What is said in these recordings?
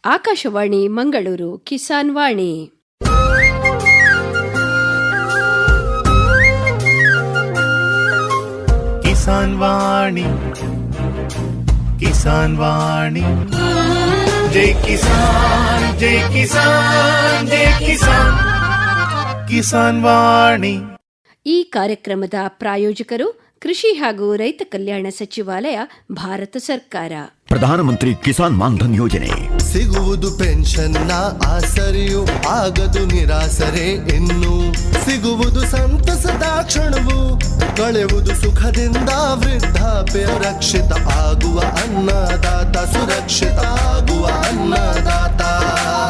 ಆಕಾಶವಾಣಿ ಮಂಗಳೂರು ಕಿಸಾನ್ ವಾಣಿ. ಕಿಸಾನ್ ವಾಣಿ, ಕಿಸಾನ್ ವಾಣಿ, ಜೈ ಕಿಸಾನ್, ಜೈ ಕಿಸಾನ್, ಜೈ ಕಿಸಾನ್, ಕಿಸಾನ್ ವಾಣಿ. ಈ ಕಾರ್ಯಕ್ರಮದ ಪ್ರಾಯೋಜಕರು ಕೃಷಿ ಹಾಗೂ ರೈತ ಕಲ್ಯಾಣ ಸಚಿವಾಲಯ, ಭಾರತ ಸರ್ಕಾರ. ಪ್ರಧಾನಮಂತ್ರಿ ಕಿಸಾನ್ ಮಾನ್ಧನ್ ಯೋಜನೆ ಸಿಗುವುದು ಪೆನ್ಷನ್ನ ಆಸರೆಯು, ಆಗದು ನಿರಾಸರೆ ಇನ್ನು. ಸಿಗುವುದು ಸಂತಸದ ಕ್ಷಣವು, ಕಳೆಯುವುದು ಸುಖದಿಂದ ವೃದ್ಧಾಪ್ಯ ರಕ್ಷಿತ ಆಗುವ ಅನ್ನದಾತ ಸುರಕ್ಷಿತ ಆಗುವ ಅನ್ನದಾತ.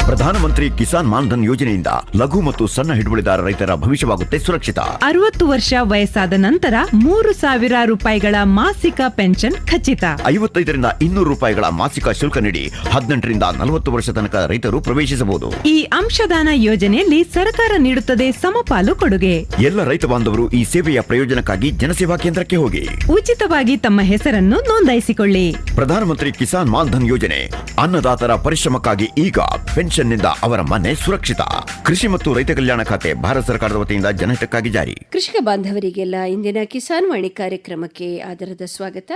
ಪ್ರಧಾನಮಂತ್ರಿ ಕಿಸಾನ್ ಮಾನ್ಧನ್ ಯೋಜನೆಯಿಂದ ಲಘು ಮತ್ತು ಸಣ್ಣ ಹಿಡುವಳಿದಾರ ರೈತರ ಭವಿಷ್ಯವಾಗುತ್ತೆ ಸುರಕ್ಷಿತ. 60 ವರ್ಷ ವಯಸ್ಸಾದ ನಂತರ 3,000 ರೂಪಾಯಿಗಳ ಮಾಸಿಕ ಪೆನ್ಷನ್ ಖಚಿತ. 55ರಿಂದ 200 ರೂಪಾಯಿಗಳ ಮಾಸಿಕ ಶುಲ್ಕ ನೀಡಿ 18ರಿಂದ 40 ವರ್ಷ ತನಕ ರೈತರು ಪ್ರವೇಶಿಸಬಹುದು. ಈ ಅಂಶದಾನ ಯೋಜನೆಯಲ್ಲಿ ಸರ್ಕಾರ ನೀಡುತ್ತದೆ ಸಮಪಾಲು ಕೊಡುಗೆ. ಎಲ್ಲ ರೈತ ಬಾಂಧವರು ಈ ಸೇವೆಯ ಪ್ರಯೋಜನಕ್ಕಾಗಿ ಜನಸೇವಾ ಕೇಂದ್ರಕ್ಕೆ ಹೋಗಿ ಉಚಿತವಾಗಿ ತಮ್ಮ ಹೆಸರನ್ನು ನೋಂದಾಯಿಸಿಕೊಳ್ಳಿ. ಪ್ರಧಾನಮಂತ್ರಿ ಕಿಸಾನ್ ಮಾನ್ಧನ್ ಯೋಜನೆ ಅನ್ನದಾತರ ಪರಿಶ್ರಮಕ್ಕಾಗಿ ಈಗ, ಪೆನ್ಷನ್ನಿಂದ ಅವರ ಮನೆ ಸುರಕ್ಷಿತ. ಕೃಷಿ ಮತ್ತು ರೈತ ಕಲ್ಯಾಣ ಖಾತೆ ಭಾರತ ಸರ್ಕಾರದ ವತಿಯಿಂದ ಜನಹಿತಕ್ಕಾಗಿ ಜಾರಿ. ಕೃಷಿಕ ಬಾಂಧವರಿಗೆಲ್ಲ ಇಂದಿನ ಕಿಸಾನ್ ವಾಣಿ ಕಾರ್ಯಕ್ರಮಕ್ಕೆ ಆದರದ ಸ್ವಾಗತ.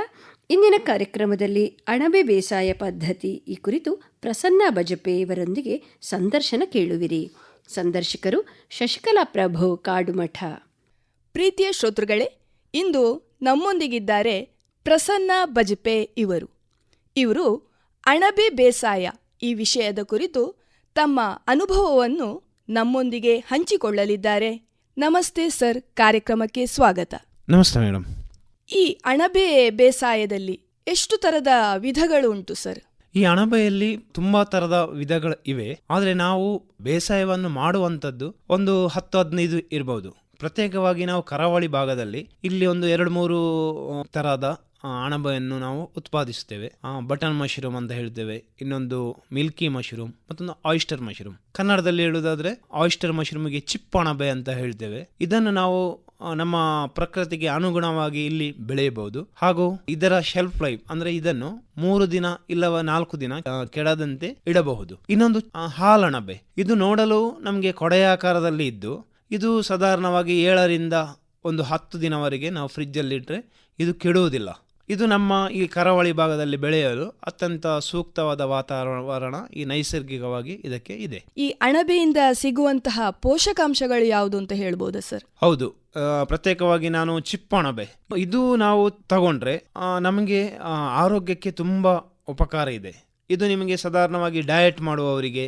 ಇಂದಿನ ಕಾರ್ಯಕ್ರಮದಲ್ಲಿ ಅಣಬೆ ಬೇಸಾಯ ಪದ್ಧತಿ ಈ ಕುರಿತು ಪ್ರಸನ್ನ ಬಜಪೆ ಇವರೊಂದಿಗೆ ಸಂದರ್ಶನ ಕೇಳುವಿರಿ. ಸಂದರ್ಶಕರು ಶಶಿಕಲಾ ಪ್ರಭು ಕಾಡುಮಠ. ಪ್ರೀತಿಯ ಶ್ರೋತೃಗಳೇ, ಇಂದು ನಮ್ಮೊಂದಿಗಿದ್ದಾರೆ ಪ್ರಸನ್ನ ಬಜಪೆ ಇವರು ಅಣಬೆ ಬೇಸಾಯ ಈ ವಿಷಯದ ಕುರಿತು ತಮ್ಮ ಅನುಭವವನ್ನು ನಮ್ಮೊಂದಿಗೆ ಹಂಚಿಕೊಳ್ಳಲಿದ್ದಾರೆ. ನಮಸ್ತೆ ಸರ್, ಕಾರ್ಯಕ್ರಮಕ್ಕೆ ಸ್ವಾಗತ. ನಮಸ್ತೆ ಮೇಡಮ್. ಈ ಅಣಬೆ ಬೇಸಾಯದಲ್ಲಿ ಎಷ್ಟು ತರದ ವಿಧಗಳು ಉಂಟು ಸರ್? ಈ ಅಣಬೆಯಲ್ಲಿ ತುಂಬಾ ತರದ ವಿಧಗಳು ಇವೆ. ಆದರೆ ನಾವು ಬೇಸಾಯವನ್ನು ಮಾಡುವಂಥದ್ದು ಒಂದು 10-15 ಇರಬಹುದು. ಪ್ರತ್ಯೇಕವಾಗಿ ನಾವು ಕರಾವಳಿ ಭಾಗದಲ್ಲಿ ಇಲ್ಲಿ ಒಂದು 2-3 ತರಹದ ಅಣಬೆಯನ್ನು ನಾವು ಉತ್ಪಾದಿಸುತ್ತೇವೆ. ಬಟನ್ ಮಶ್ರೂಮ್ ಅಂತ ಹೇಳ್ತೇವೆ, ಇನ್ನೊಂದು ಮಿಲ್ಕಿ ಮಶ್ರೂಮ್, ಮತ್ತೊಂದು ಆಯಿಸ್ಟರ್ ಮಶ್ರೂಮ್. ಕನ್ನಡದಲ್ಲಿ ಹೇಳುವುದಾದ್ರೆ ಆಯಿಸ್ಟರ್ ಮಶ್ರೂಮ್ಗೆ ಚಿಪ್ ಅಣಬೆ ಅಂತ ಹೇಳ್ತೇವೆ. ಇದನ್ನು ನಾವು ನಮ್ಮ ಪ್ರಕೃತಿಗೆ ಅನುಗುಣವಾಗಿ ಇಲ್ಲಿ ಬೆಳೆಯಬಹುದು. ಹಾಗೂ ಇದರ ಶೆಲ್ಫ್ ಲೈಫ್ ಅಂದ್ರೆ ಇದನ್ನು 3 ದಿನ ಇಲ್ಲವ 4 ದಿನ ಕೆಡದಂತೆ ಇಡಬಹುದು. ಇನ್ನೊಂದು ಹಾಲಣಬೆ. ಇದು ನೋಡಲು ನಮಗೆ ಕೊಡೆಯಾಕಾರದಲ್ಲಿ ಇದ್ದು, ಇದು ಸಾಧಾರಣವಾಗಿ 7ರಿಂದ 10 ದಿನವರೆಗೆ ನಾವು ಫ್ರಿಜ್ ಅಲ್ಲಿ ಇಟ್ಟರೆ ಇದು ಕೆಡುವುದಿಲ್ಲ. ಇದು ನಮ್ಮ ಈ ಕರಾವಳಿ ಭಾಗದಲ್ಲಿ ಬೆಳೆಯಲು ಅತ್ಯಂತ ಸೂಕ್ತವಾದ ವಾತಾವರಣ ಈ ನೈಸರ್ಗಿಕವಾಗಿ ಇದಕ್ಕೆ ಇದೆ. ಈ ಅಣಬೆಯಿಂದ ಸಿಗುವಂತಹ ಪೋಷಕಾಂಶಗಳು ಯಾವುದು ಅಂತ ಹೇಳ್ಬೋದಾ ಸರ್? ಹೌದು, ಪ್ರತ್ಯೇಕವಾಗಿ ನಾನು ಚಿಪ್ಪಣಬೆ ಇದು ನಾವು ತಗೊಂಡ್ರೆ ನಮಗೆ ಆರೋಗ್ಯಕ್ಕೆ ತುಂಬಾ ಉಪಕಾರ ಇದೆ. ಇದು ನಿಮಗೆ ಸಾಧಾರಣವಾಗಿ ಡಯಟ್ ಮಾಡುವವರಿಗೆ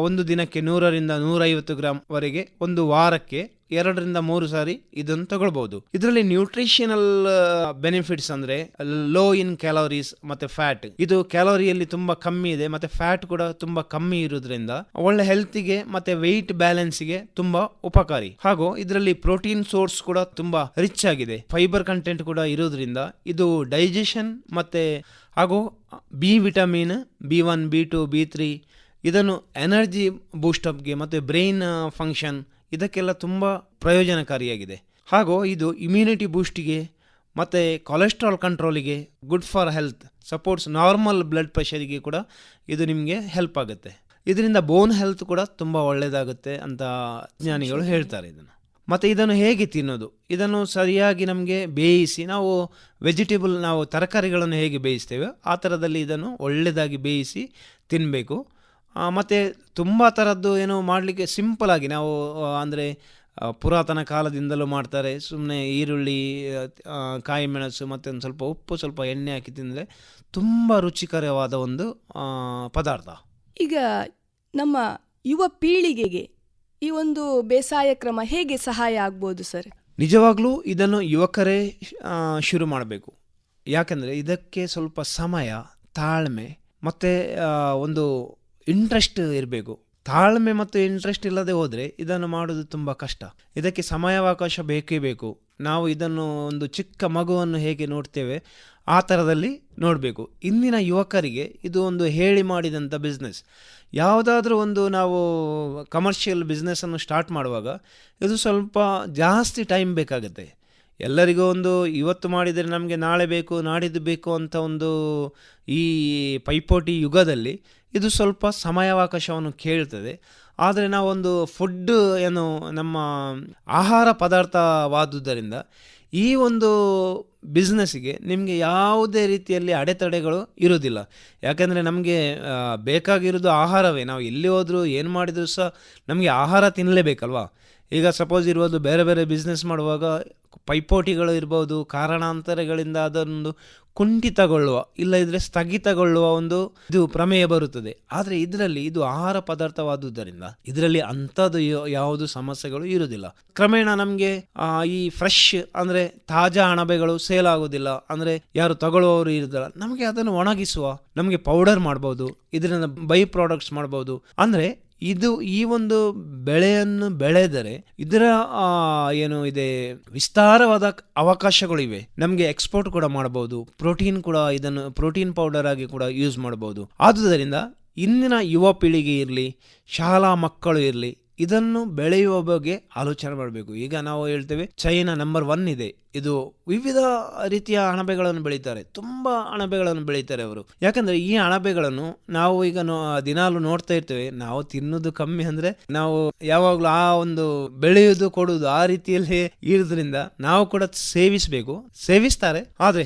ಒಂದು ದಿನಕ್ಕೆ 100ರಿಂದ 150 ಗ್ರಾಂ ವರೆಗೆ, ಒಂದು ವಾರಕ್ಕೆ 2ರಿಂದ 3 ಸಾರಿ ಇದನ್ನು ತಗೊಳ್ಬಹುದು. ಇದರಲ್ಲಿ ನ್ಯೂಟ್ರಿಷನಲ್ ಬೆನಿಫಿಟ್ಸ್ ಅಂದ್ರೆ ಲೋ ಇನ್ ಕ್ಯಾಲೋರೀಸ್ ಮತ್ತೆ ಫ್ಯಾಟ್. ಇದು ಕ್ಯಾಲೋರಿಯಲ್ಲಿ ತುಂಬಾ ಕಮ್ಮಿ ಇದೆ, ಮತ್ತೆ ಫ್ಯಾಟ್ ಕೂಡ ತುಂಬಾ ಕಮ್ಮಿ ಇರೋದ್ರಿಂದ ಒಳ್ಳೆ ಹೆಲ್ತ್ಗೆ ಮತ್ತೆ ವೆಯ್ಟ್ ಬ್ಯಾಲೆನ್ಸ್ಗೆ ತುಂಬಾ ಉಪಕಾರಿ. ಹಾಗೂ ಇದರಲ್ಲಿ ಪ್ರೋಟೀನ್ ಸೋರ್ಸ್ ಕೂಡ ತುಂಬಾ ರಿಚ್ ಆಗಿದೆ. ಫೈಬರ್ ಕಂಟೆಂಟ್ ಕೂಡ ಇರೋದ್ರಿಂದ ಇದು ಡೈಜೆಷನ್ ಮತ್ತೆ ಹಾಗೂ B vitamin B1, B2, B3 ಇದನ್ನು ಎನರ್ಜಿ ಬೂಸ್ಟಪ್ಗೆ ಮತ್ತು ಬ್ರೈನ್ ಫಂಕ್ಷನ್ ಇದಕ್ಕೆಲ್ಲ ತುಂಬ ಪ್ರಯೋಜನಕಾರಿಯಾಗಿದೆ. ಹಾಗೂ ಇದು ಇಮ್ಯುನಿಟಿ ಬೂಸ್ಟಿಗೆ ಮತ್ತು ಕೊಲೆಸ್ಟ್ರಾಲ್ ಕಂಟ್ರೋಲಿಗೆ, good for health, supports normal blood ಪ್ರೆಷರಿಗೆ ಕೂಡ ಇದು ನಿಮಗೆ ಹೆಲ್ಪ್ ಆಗುತ್ತೆ. ಇದರಿಂದ ಬೋನ್ ಹೆಲ್ತ್ ಕೂಡ ತುಂಬ ಒಳ್ಳೆಯದಾಗುತ್ತೆ ಅಂತ ವಿಜ್ಞಾನಿಗಳು ಹೇಳ್ತಾರೆ ಇದನ್ನು. ಮತ್ತು ಇದನ್ನು ಹೇಗೆ ತಿನ್ನೋದು, ಇದನ್ನು ಸರಿಯಾಗಿ ನಮಗೆ ಬೇಯಿಸಿ, ನಾವು ವೆಜಿಟೇಬಲ್ ನಾವು ತರಕಾರಿಗಳನ್ನು ಹೇಗೆ ಬೇಯಿಸ್ತೇವೆ ಆ ಥರದಲ್ಲಿ ಇದನ್ನು ಒಳ್ಳೆಯದಾಗಿ ಬೇಯಿಸಿ ತಿನ್ನಬೇಕು. ಮತ್ತು ತುಂಬ ಥರದ್ದು ಏನು ಮಾಡಲಿಕ್ಕೆ ಸಿಂಪಲ್ ಆಗಿ ನಾವು ಅಂದರೆ ಪುರಾತನ ಕಾಲದಿಂದಲೂ ಮಾಡ್ತಾರೆ. ಸುಮ್ಮನೆ ಈರುಳ್ಳಿ, ಕಾಯಿ ಮೆಣಸು ಮತ್ತು ಒಂದು ಸ್ವಲ್ಪ ಉಪ್ಪು, ಸ್ವಲ್ಪ ಎಣ್ಣೆ ಹಾಕಿ ತಿಂದರೆ ತುಂಬ ರುಚಿಕರವಾದ ಒಂದು ಪದಾರ್ಥ. ಈಗ ನಮ್ಮ ಯುವ ಪೀಳಿಗೆಗೆ ಈ ಒಂದು ಬೇಸಾಯ ಕ್ರಮ ಹೇಗೆ ಸಹಾಯ ಆಗ್ಬೋದು ಸರ್? ನಿಜವಾಗ್ಲೂ ಇದನ್ನು ಯುವಕರೇ ಶುರು ಮಾಡಬೇಕು. ಯಾಕಂದರೆ ಇದಕ್ಕೆ ಸ್ವಲ್ಪ ಸಮಯ, ತಾಳ್ಮೆ ಮತ್ತು ಒಂದು ಇಂಟ್ರೆಸ್ಟ್ ಇರಬೇಕು. ತಾಳ್ಮೆ ಮತ್ತು ಇಂಟ್ರೆಸ್ಟ್ ಇಲ್ಲದೆ ಹೋದರೆ ಇದನ್ನು ಮಾಡೋದು ತುಂಬ ಕಷ್ಟ. ಇದಕ್ಕೆ ಸಮಯಾವಕಾಶ ಬೇಕೇ ಬೇಕು. ನಾವು ಇದನ್ನು ಒಂದು ಚಿಕ್ಕ ಮಗುವನ್ನು ಹೇಗೆ ನೋಡ್ತೇವೆ ಆ ಥರದಲ್ಲಿ ನೋಡಬೇಕು. ಇಂದಿನ ಯುವಕರಿಗೆ ಇದು ಒಂದು ಹೇಳಿ ಮಾಡಿದಂಥ ಬಿಸ್ನೆಸ್. ಯಾವುದಾದ್ರೂ ಒಂದು ನಾವು ಕಮರ್ಷಿಯಲ್ ಬಿಸ್ನೆಸ್ಸನ್ನು ಸ್ಟಾರ್ಟ್ ಮಾಡುವಾಗ ಇದು ಸ್ವಲ್ಪ ಜಾಸ್ತಿ ಟೈಮ್ ಬೇಕಾಗುತ್ತೆ. ಎಲ್ಲರಿಗೂ ಒಂದು ಇವತ್ತು ಮಾಡಿದರೆ ನಮಗೆ ನಾಳೆ ಬೇಕು, ನಾಡಿದ್ದು ಬೇಕು ಅಂತ ಒಂದು ಈ ಪೈಪೋಟಿ ಯುಗದಲ್ಲಿ ಇದು ಸ್ವಲ್ಪ ಸಮಯಾವಕಾಶವನ್ನು ಕೇಳ್ತದೆ. ಆದರೆ ನಾವೊಂದು ಫುಡ್ ಏನು ನಮ್ಮ ಆಹಾರ ಪದಾರ್ಥವಾದುದರಿಂದ ಈ ಒಂದು ಬಿಸ್ನೆಸ್ಸಿಗೆ ನಿಮಗೆ ಯಾವುದೇ ರೀತಿಯಲ್ಲಿ ಅಡೆತಡೆಗಳು ಇರೋದಿಲ್ಲ. ಯಾಕಂದರೆ ನಮಗೆ ಬೇಕಾಗಿರೋದು ಆಹಾರವೇ. ನಾವು ಎಲ್ಲಿ ಹೋದರೂ ಏನು ಮಾಡಿದರೂ ಸಹ ನಮಗೆ ಆಹಾರ ತಿನ್ನಲೇಬೇಕಲ್ವಾ. ಈಗ ಸಪೋಸ್ ಇರ್ಬೋದು, ಬೇರೆ ಬೇರೆ ಬಿಸ್ನೆಸ್ ಮಾಡುವಾಗ ಪೈಪೋಟಿಗಳು ಇರ್ಬೋದು, ಕಾರಣಾಂತರಗಳಿಂದ ಅದೊಂದು ಕುಂಠಿತಗೊಳ್ಳುವ ಇಲ್ಲದಿದ್ದರೆ ಸ್ಥಗಿತಗೊಳ್ಳುವ ಒಂದು ಇದು ಪ್ರಮೇಯ ಬರುತ್ತದೆ. ಆದರೆ ಇದರಲ್ಲಿ ಇದು ಆಹಾರ ಪದಾರ್ಥವಾದುದರಿಂದ ಇದರಲ್ಲಿ ಅಂಥದ್ದು ಯಾವುದು ಸಮಸ್ಯೆಗಳು ಇರುವುದಿಲ್ಲ. ಕ್ರಮೇಣ ನಮಗೆ ಈ ಫ್ರೆಶ್ ಅಂದರೆ ತಾಜಾ ಅಣಬೆಗಳು ಸೇಲ್ ಆಗೋದಿಲ್ಲ, ಅಂದರೆ ಯಾರು ತಗೊಳ್ಳುವವರು ಇರೋದಿಲ್ಲ. ನಮಗೆ ಅದನ್ನು ಒಣಗಿಸುವ, ನಮಗೆ ಪೌಡರ್ ಮಾಡ್ಬೋದು, ಇದರಿಂದ ಬೈ ಪ್ರಾಡಕ್ಟ್ಸ್ ಮಾಡ್ಬೋದು. ಅಂದರೆ ಇದು ಈ ಒಂದು ಬೆಳೆಯನ್ನು ಬೆಳೆದರೆ ಇದರ ಏನು ಇದೆ ವಿಸ್ತಾರವಾದ ಅವಕಾಶಗಳಿವೆ. ನಮಗೆ ಎಕ್ಸ್ಪೋರ್ಟ್ ಕೂಡ ಮಾಡಬಹುದು, ಪ್ರೋಟೀನ್ ಕೂಡ, ಇದನ್ನು ಪ್ರೋಟೀನ್ ಪೌಡರ್ ಆಗಿ ಕೂಡ ಯೂಸ್ ಮಾಡಬಹುದು. ಆದುದರಿಂದ ಇಂದಿನ ಯುವ ಪೀಳಿಗೆ ಇರಲಿ, ಶಾಲಾ ಮಕ್ಕಳು ಇರಲಿ, ಇದನ್ನು ಬೆಳೆಯುವ ಬಗ್ಗೆ ಆಲೋಚನೆ ಮಾಡಬೇಕು. ಈಗ ನಾವು ಹೇಳ್ತೇವೆ ಚೈನಾ ನಂಬರ್ 1 ಇದೆ. ಇದು ವಿವಿಧ ರೀತಿಯ ಅಣಬೆಗಳನ್ನು ಬೆಳೀತಾರೆ, ತುಂಬ ಅಣಬೆಗಳನ್ನು ಬೆಳೀತಾರೆ ಅವರು. ಯಾಕಂದರೆ ಈ ಅಣಬೆಗಳನ್ನು ನಾವು ಈಗ ದಿನಾಲು ನೋಡ್ತಾ ಇರ್ತೇವೆ. ನಾವು ತಿನ್ನೋದು ಕಮ್ಮಿ, ಅಂದರೆ ನಾವು ಯಾವಾಗಲೂ ಆ ಒಂದು ಬೆಳೆಯುವುದು ಕೊಡುವುದು ಆ ರೀತಿಯಲ್ಲಿ ಇರೋದ್ರಿಂದ ನಾವು ಕೂಡ ಸೇವಿಸ್ತಾರೆ. ಆದರೆ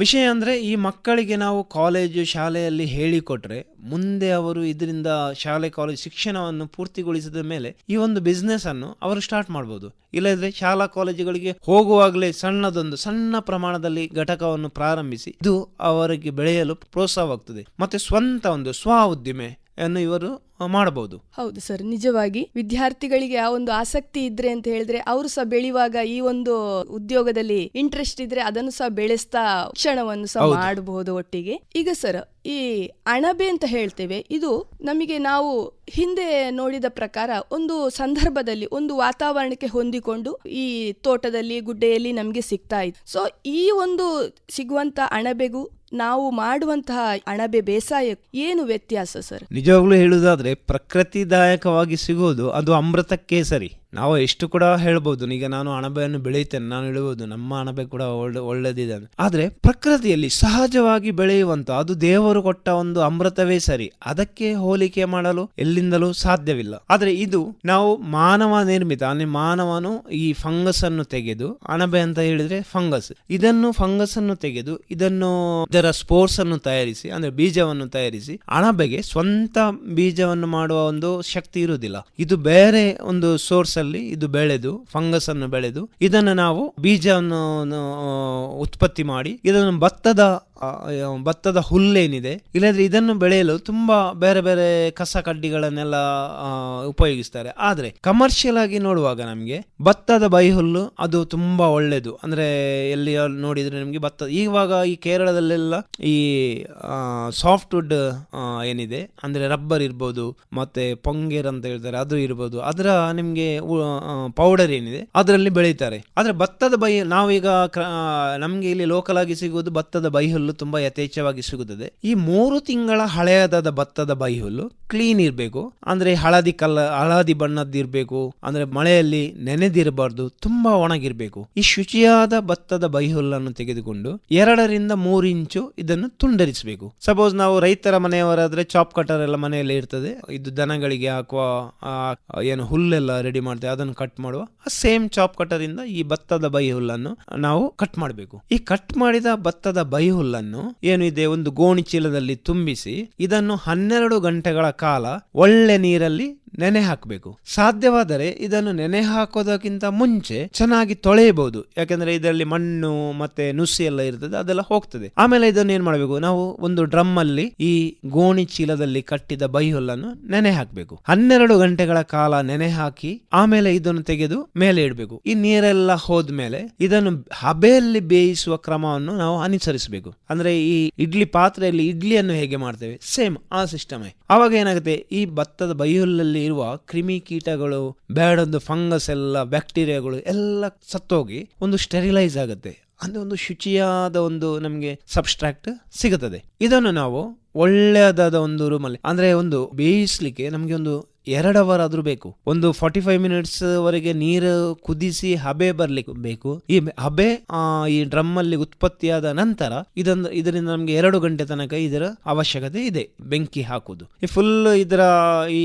ವಿಷಯ ಅಂದರೆ ಈ ಮಕ್ಕಳಿಗೆ ನಾವು ಕಾಲೇಜು ಶಾಲೆಯಲ್ಲಿ ಹೇಳಿಕೊಟ್ರೆ ಮುಂದೆ ಅವರು ಇದರಿಂದ ಶಾಲೆ ಕಾಲೇಜು ಶಿಕ್ಷಣವನ್ನು ಪೂರ್ತಿಗೊಳಿಸಿದ ಮೇಲೆ ಈ ಒಂದು ಬಿಸ್ನೆಸ್ ಅನ್ನು ಅವರು ಸ್ಟಾರ್ಟ್ ಮಾಡ್ಬೋದು. ಇಲ್ಲದ್ರೆ ಶಾಲಾ ಕಾಲೇಜುಗಳಿಗೆ ಹೋಗುವಾಗಲೇ ಸಣ್ಣ ಪ್ರಮಾಣದಲ್ಲಿ ಘಟಕವನ್ನು ಪ್ರಾರಂಭಿಸಿ ಇದು ಅವರಿಗೆ ಬೆಳೆಯಲು ಪ್ರೋತ್ಸಾಹವಾಗ್ತದೆ. ಮತ್ತೆ ಸ್ವಂತ ಒಂದು ಸ್ವ ಉದ್ದಿಮೆಯನ್ನು ಇವರು ಮಾಡಬಹುದು. ಹೌದು ಸರ್, ನಿಜವಾಗಿ ವಿದ್ಯಾರ್ಥಿಗಳಿಗೆ ಆ ಒಂದು ಆಸಕ್ತಿ ಇದ್ರೆ ಅಂತ ಹೇಳಿದ್ರೆ ಅವರು ಸಹ ಬೆಳೆಯುವಾಗ ಈ ಒಂದು ಉದ್ಯೋಗದಲ್ಲಿ ಇಂಟ್ರೆಸ್ಟ್ ಇದ್ರೆ ಅದನ್ನು ಸಹ ಬೆಳೆಸ್ತಾ ಶಿಕ್ಷಣವನ್ನು ಸಹ ಮಾಡಬಹುದು ಒಟ್ಟಿಗೆ. ಈಗ ಸರ್, ಈ ಅಣಬೆ ಅಂತ ಹೇಳ್ತೇವೆ, ಇದು ನಮಗೆ ನಾವು ಹಿಂದೆ ನೋಡಿದ ಪ್ರಕಾರ ಒಂದು ಸಂದರ್ಭದಲ್ಲಿ ಒಂದು ವಾತಾವರಣಕ್ಕೆ ಹೊಂದಿಕೊಂಡು ಈ ತೋಟದಲ್ಲಿ ಗುಡ್ಡೆಯಲ್ಲಿ ನಮಗೆ ಸಿಗ್ತಾ ಇತ್ತು. ಸೊ ಈ ಒಂದು ಸಿಗುವಂತ ಅಣಬೆಗೂ ನಾವು ಮಾಡುವಂತಹ ಅಣಬೆ ಬೇಸಾಯ ಏನು ವ್ಯತ್ಯಾಸ ಸರ್? ನಿಜವಾಗ್ಲೂ ಹೇಳುವುದಾದ್ರೆ ಪ್ರಕೃತಿದಾಯಕವಾಗಿ ಸಿಗೋದು ಅದು ಅಮೃತಕ್ಕೆ ಸರಿ. ನಾವು ಎಷ್ಟು ಕೂಡ ಹೇಳ್ಬೋದು, ಈಗ ನಾನು ಅಣಬೆಯನ್ನು ಬೆಳೆಯುತ್ತೇನೆ, ನಾನು ಹೇಳ್ಬೋದು ನಮ್ಮ ಅಣಬೆ ಕೂಡ ಒಳ್ಳೆದಿದೆ. ಆದರೆ ಪ್ರಕೃತಿಯಲ್ಲಿ ಸಹಜವಾಗಿ ಬೆಳೆಯುವಂತ ಅದು ದೇವರು ಕೊಟ್ಟ ಒಂದು ಅಮೃತವೇ ಸರಿ. ಅದಕ್ಕೆ ಹೋಲಿಕೆ ಮಾಡಲು ಎಲ್ಲಿಂದಲೂ ಸಾಧ್ಯವಿಲ್ಲ. ಆದರೆ ಇದು ನಾವು ಮಾನವ ನಿರ್ಮಿತ, ಅಂದ್ರೆ ಮಾನವನು ಈ ಫಂಗಸ್ ಅನ್ನು ತೆಗೆದು, ಅಣಬೆ ಅಂತ ಹೇಳಿದ್ರೆ ಫಂಗಸ್, ಫಂಗಸ್ ಅನ್ನು ತೆಗೆದು ಇದರ ಸ್ಪೋರ್ಸ್ ಅನ್ನು ತಯಾರಿಸಿ, ಅಂದ್ರೆ ಬೀಜವನ್ನು ತಯಾರಿಸಿ, ಅಣಬೆಗೆ ಸ್ವಂತ ಬೀಜವನ್ನು ಮಾಡುವ ಒಂದು ಶಕ್ತಿ ಇರುವುದಿಲ್ಲ. ಇದು ಬೇರೆ ಒಂದು ಸೋರ್ಸ್ ಅಲ್ಲಿ ಇದು ಬೆಳೆದು, ಫಂಗಸ್ ಅನ್ನು ಬೆಳೆದು, ಇದನ್ನು ನಾವು ಬೀಜವನ್ನು ಉತ್ಪತ್ತಿ ಮಾಡಿ ಇದನ್ನು ಭತ್ತದ ಹುಲ್ಲೇನಿದೆ, ಇಲ್ಲದ್ರೆ ಇದನ್ನು ಬೆಳೆಯಲು ತುಂಬಾ ಬೇರೆ ಬೇರೆ ಕಸ ಕಡ್ಡಿಗಳನ್ನೆಲ್ಲ ಉಪಯೋಗಿಸ್ತಾರೆ. ಆದ್ರೆ ಕಮರ್ಷಿಯಲ್ ಆಗಿ ನೋಡುವಾಗ ನಮ್ಗೆ ಭತ್ತದ ಬೈಹುಲ್ಲು ಅದು ತುಂಬಾ ಒಳ್ಳೇದು. ಅಂದ್ರೆ ಎಲ್ಲಿ ನೋಡಿದ್ರೆ ನಿಮ್ಗೆ ಭತ್ತ, ಇವಾಗ ಈ ಕೇರಳದಲ್ಲೆಲ್ಲ ಈ ಸಾಫ್ಟ್ ವುಡ್ ಏನಿದೆ, ಅಂದ್ರೆ ರಬ್ಬರ್ ಇರ್ಬೋದು, ಮತ್ತೆ ಪೊಂಗೇರ್ ಅಂತ ಹೇಳ್ತಾರೆ, ಅದು ಇರ್ಬೋದು, ಅದರ ನಿಮ್ಗೆ ಪೌಡರ್ ಏನಿದೆ ಅದರಲ್ಲಿ ಬೆಳೀತಾರೆ. ಆದ್ರೆ ಭತ್ತದ ನಾವೀಗ ನಮ್ಗೆ ಇಲ್ಲಿ ಲೋಕಲ್ ಆಗಿ ಸಿಗುವುದು ಭತ್ತದ ಬೈಹುಲ್ಲು ತುಂಬಾ ಯಥೇಚ್ಛವಾಗಿ ಸಿಗುತ್ತದೆ. ಈ 3 ತಿಂಗಳ ಹಳೆಯದಾದ ಭತ್ತದ ಬೈಹುಲ್ಲು ಕ್ಲೀನ್ ಇರಬೇಕು, ಅಂದ್ರೆ ಹಳದಿ ಬಣ್ಣದ್ದಿರ್ಬೇಕು, ಅಂದ್ರೆ ಮಳೆಯಲ್ಲಿ ನೆನೆದಿರಬಾರ್ದು, ತುಂಬಾ ಒಣಗಿರ್ಬೇಕು. ಈ ಶುಚಿಯಾದ ಭತ್ತದ ಬೈಹುಲ್ಲನ್ನು ತೆಗೆದುಕೊಂಡು 2 ರಿಂದ 3 ಇಂಚು ಇದನ್ನು ತುಂಡರಿಸಬೇಕು. ಸಪೋಸ್ ನಾವು ರೈತರ ಮನೆಯವರಾದ್ರೆ ಚಾಪ್ ಕಟರ್ ಎಲ್ಲ ಮನೆಯಲ್ಲೇ ಇರ್ತದೆ, ಇದು ದನಗಳಿಗೆ ಹಾಕುವ ಏನು ಹುಲ್ಲೆಲ್ಲ ರೆಡಿ ಮಾಡ್ತೇವೆ ಅದನ್ನು ಕಟ್ ಮಾಡುವ ಸೇಮ್ ಚಾಪ್ ಕಟರ್ ಇಂದ ಈ ಭತ್ತದ ಬೈಹುಲ್ಲನ್ನು ನಾವು ಕಟ್ ಮಾಡಬೇಕು. ಈ ಕಟ್ ಮಾಡಿದ ಭತ್ತದ ಬೈಹುಲ್ಲನ್ನು ಏನು ಇದೆ ಒಂದು ಗೋಣಿ ಚೀಲದಲ್ಲಿ ತುಂಬಿಸಿ ಇದನ್ನು 12 ಗಂಟೆಗಳ ಕಾಲ ಒಳ್ಳೆ ನೀರಲ್ಲಿ ನೆನೆ ಹಾಕಬೇಕು. ಸಾಧ್ಯವಾದರೆ ಇದನ್ನು ನೆನೆ ಹಾಕೋದಕ್ಕಿಂತ ಮುಂಚೆ ಚೆನ್ನಾಗಿ ತೊಳೆಯಬಹುದು, ಯಾಕಂದ್ರೆ ಇದರಲ್ಲಿ ಮಣ್ಣು ಮತ್ತೆ ನುಸಿ ಎಲ್ಲ ಇರ್ತದೆ, ಅದೆಲ್ಲ ಹೋಗ್ತದೆ. ಆಮೇಲೆ ಇದನ್ನು ಏನ್ ಮಾಡಬೇಕು, ನಾವು ಒಂದು ಡ್ರಮ್ ಅಲ್ಲಿ ಈ ಗೋಣಿ ಚೀಲದಲ್ಲಿ ಕಟ್ಟಿದ ಬೈಹುಲ್ಲನ್ನು ನೆನೆ ಹಾಕಬೇಕು. 12 ಗಂಟೆಗಳ ಕಾಲ ನೆನೆ ಹಾಕಿ ಆಮೇಲೆ ಇದನ್ನು ತೆಗೆದು ಮೇಲೆ ಇಡಬೇಕು. ಈ ನೀರೆಲ್ಲ ಹೋದ್ಮೇಲೆ ಇದನ್ನು ಹಬೆಯಲ್ಲಿ ಬೇಯಿಸುವ ಕ್ರಮವನ್ನು ನಾವು ಅನುಸರಿಸಬೇಕು. ಅಂದ್ರೆ ಈ ಇಡ್ಲಿ ಪಾತ್ರೆಯಲ್ಲಿ ಇಡ್ಲಿಯನ್ನು ಹೇಗೆ ಮಾಡ್ತೇವೆ ಸೇಮ್ ಆ ಸಿಸ್ಟಮೇ. ಆವಾಗ ಏನಾಗುತ್ತೆ, ಈ ಭತ್ತದ ಬೈಹುಲ್ಲಲ್ಲಿ ಇರುವ ಕ್ರಿಮಿ ಕೀಟಗಳು, ಬೇಡೊಂದು ಫಂಗಸ್ ಎಲ್ಲ, ಬ್ಯಾಕ್ಟೀರಿಯಾಗಳು ಎಲ್ಲ ಸತ್ತೋಗಿ ಒಂದು ಸ್ಟೆರಿಲೈಸ್ ಆಗುತ್ತೆ. ಅಂದ್ರೆ ಒಂದು ಶುಚಿಯಾದ ಒಂದು ನಮಗೆ ಸಬ್ಸ್ಟ್ರಾಕ್ಟ್ ಸಿಗುತ್ತದೆ. ಇದನ್ನು ನಾವು ಒಳ್ಳೆಯದಾದ ಒಂದು ರೂಮಲ್ಲಿ, ಅಂದ್ರೆ ಒಂದು ಬೇಯಿಸ್ಲಿಕ್ಕೆ ನಮಗೆ ಒಂದು 2 ಅವರ್ ಆದ್ರೂ ಬೇಕು. ಒಂದು 45 ಮಿನಿಟ್ಸ್ ವರೆಗೆ ನೀರು ಕುದಿಸಿ ಹಬೆ ಬರ್ಲಿಕ್ಕೆ ಬೇಕು. ಈ ಹಬೆ ಈ ಡ್ರಮ್ ಅಲ್ಲಿ ಉತ್ಪತ್ತಿಯಾದ ನಂತರ ಇದರಿಂದ ನಮ್ಗೆ 2 ಗಂಟೆ ತನಕ ಇದರ ಅವಶ್ಯಕತೆ ಇದೆ ಬೆಂಕಿ ಹಾಕುದು. ಈ ಫುಲ್ ಇದರ ಈ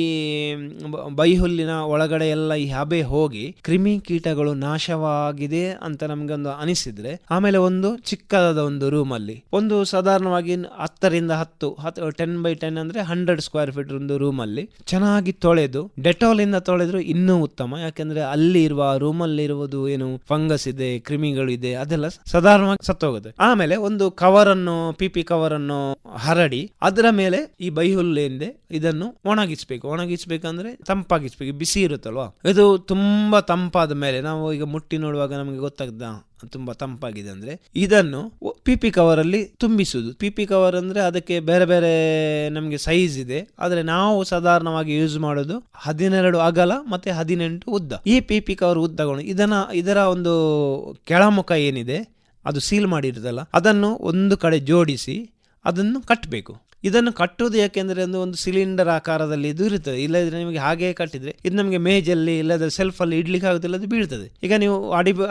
ಬೈಹುಲ್ಲಿನ ಒಳಗಡೆ ಎಲ್ಲ ಈ ಹಬೆ ಹೋಗಿ ಕ್ರಿಮಿ ಕೀಟಗಳು ನಾಶವಾಗಿದೆ ಅಂತ ನಮ್ಗೊಂದು ಅನಿಸಿದ್ರೆ, ಆಮೇಲೆ ಒಂದು ಚಿಕ್ಕದಾದ ಒಂದು ರೂಮ್ ಅಲ್ಲಿ ಒಂದು ಸಾಧಾರಣವಾಗಿ 10x10 ಅಂದ್ರೆ 100 ಸ್ಕ್ವೇರ್ ಫೀಟ್ ಒಂದು ರೂಮ್ ಅಲ್ಲಿ ಚೆನ್ನಾಗಿ ತೊಳೆದು ಡೆಟಾಲ್ ಇಂದ ತೊಳೆದ್ರು ಇನ್ನೂ ಉತ್ತಮ. ಯಾಕಂದ್ರೆ ಅಲ್ಲಿ ಇರುವ ರೂಮ್ ಅಲ್ಲಿ ಇರುವುದು ಏನು ಫಂಗಸ್ ಇದೆ, ಕ್ರಿಮಿಗಳು ಇದೆ, ಅದೆಲ್ಲ ಸಾಧಾರಣವಾಗಿ ಸತ್ತೋಗುತ್ತೆ. ಆಮೇಲೆ ಒಂದು ಕವರ್ ಅನ್ನು PP ಕವರ್ ಅನ್ನು ಹರಡಿ ಅದರ ಮೇಲೆ ಈ ಬೈಹುಲ್ಲೆಂದೆ ಇದನ್ನು ಒಣಗಿಸ್ಬೇಕಂದ್ರೆ ತಂಪಾಗಿಸ್ಬೇಕು. ಬಿಸಿ ಇರುತ್ತಲ್ವಾ, ಇದು ತುಂಬಾ ತಂಪಾದ ಮೇಲೆ ನಾವು ಈಗ ಮುಟ್ಟಿ ನೋಡುವಾಗ ನಮಗೆ ಗೊತ್ತಾಗ್ತದ ತುಂಬಾ ತಂಪಾಗಿದೆ ಅಂದ್ರೆ ಇದನ್ನು PP ಕವರ್ ಅಲ್ಲಿ ತುಂಬಿಸುವುದು. PP ಕವರ್ ಅಂದ್ರೆ ಅದಕ್ಕೆ ಬೇರೆ ಬೇರೆ ನಮ್ಗೆ ಸೈಜ್ ಇದೆ, ಆದ್ರೆ ನಾವು ಸಾಧಾರಣವಾಗಿ ಯೂಸ್ ಮಾಡೋದು 12 ಅಗಲ ಮತ್ತೆ 18 ಉದ್ದ. ಈ PP ಕವರ್ ಉದ್ದಗಳು ಇದರ ಒಂದು ಕೆಳಮುಖ ಏನಿದೆ ಅದು ಸೀಲ್ ಮಾಡಿರುತ್ತಲ್ಲ, ಅದನ್ನು ಒಂದು ಕಡೆ ಜೋಡಿಸಿ ಅದನ್ನು ಕಟ್ಟಬೇಕು. ಇದನ್ನು ಕಟ್ಟುವುದು ಯಾಕೆಂದ್ರೆ ಒಂದು ಸಿಲಿಂಡರ್ ಆಕಾರದಲ್ಲಿ ಇದು ಇರುತ್ತದೆ. ಇಲ್ಲದ್ರೆ ನಿಮಗೆ ಹಾಗೆ ಕಟ್ಟಿದ್ರೆ ಇದು ನಮಗೆ ಮೇಜಲ್ಲಿ ಇಲ್ಲದ್ರೆ ಸೆಲ್ಫ್ ಅಲ್ಲಿ ಇಡ್ಲಿಕ್ಕೆ ಆಗುತ್ತಿಲ್ಲ, ಅದು ಬೀಳ್ತದೆ. ಈಗ ನೀವು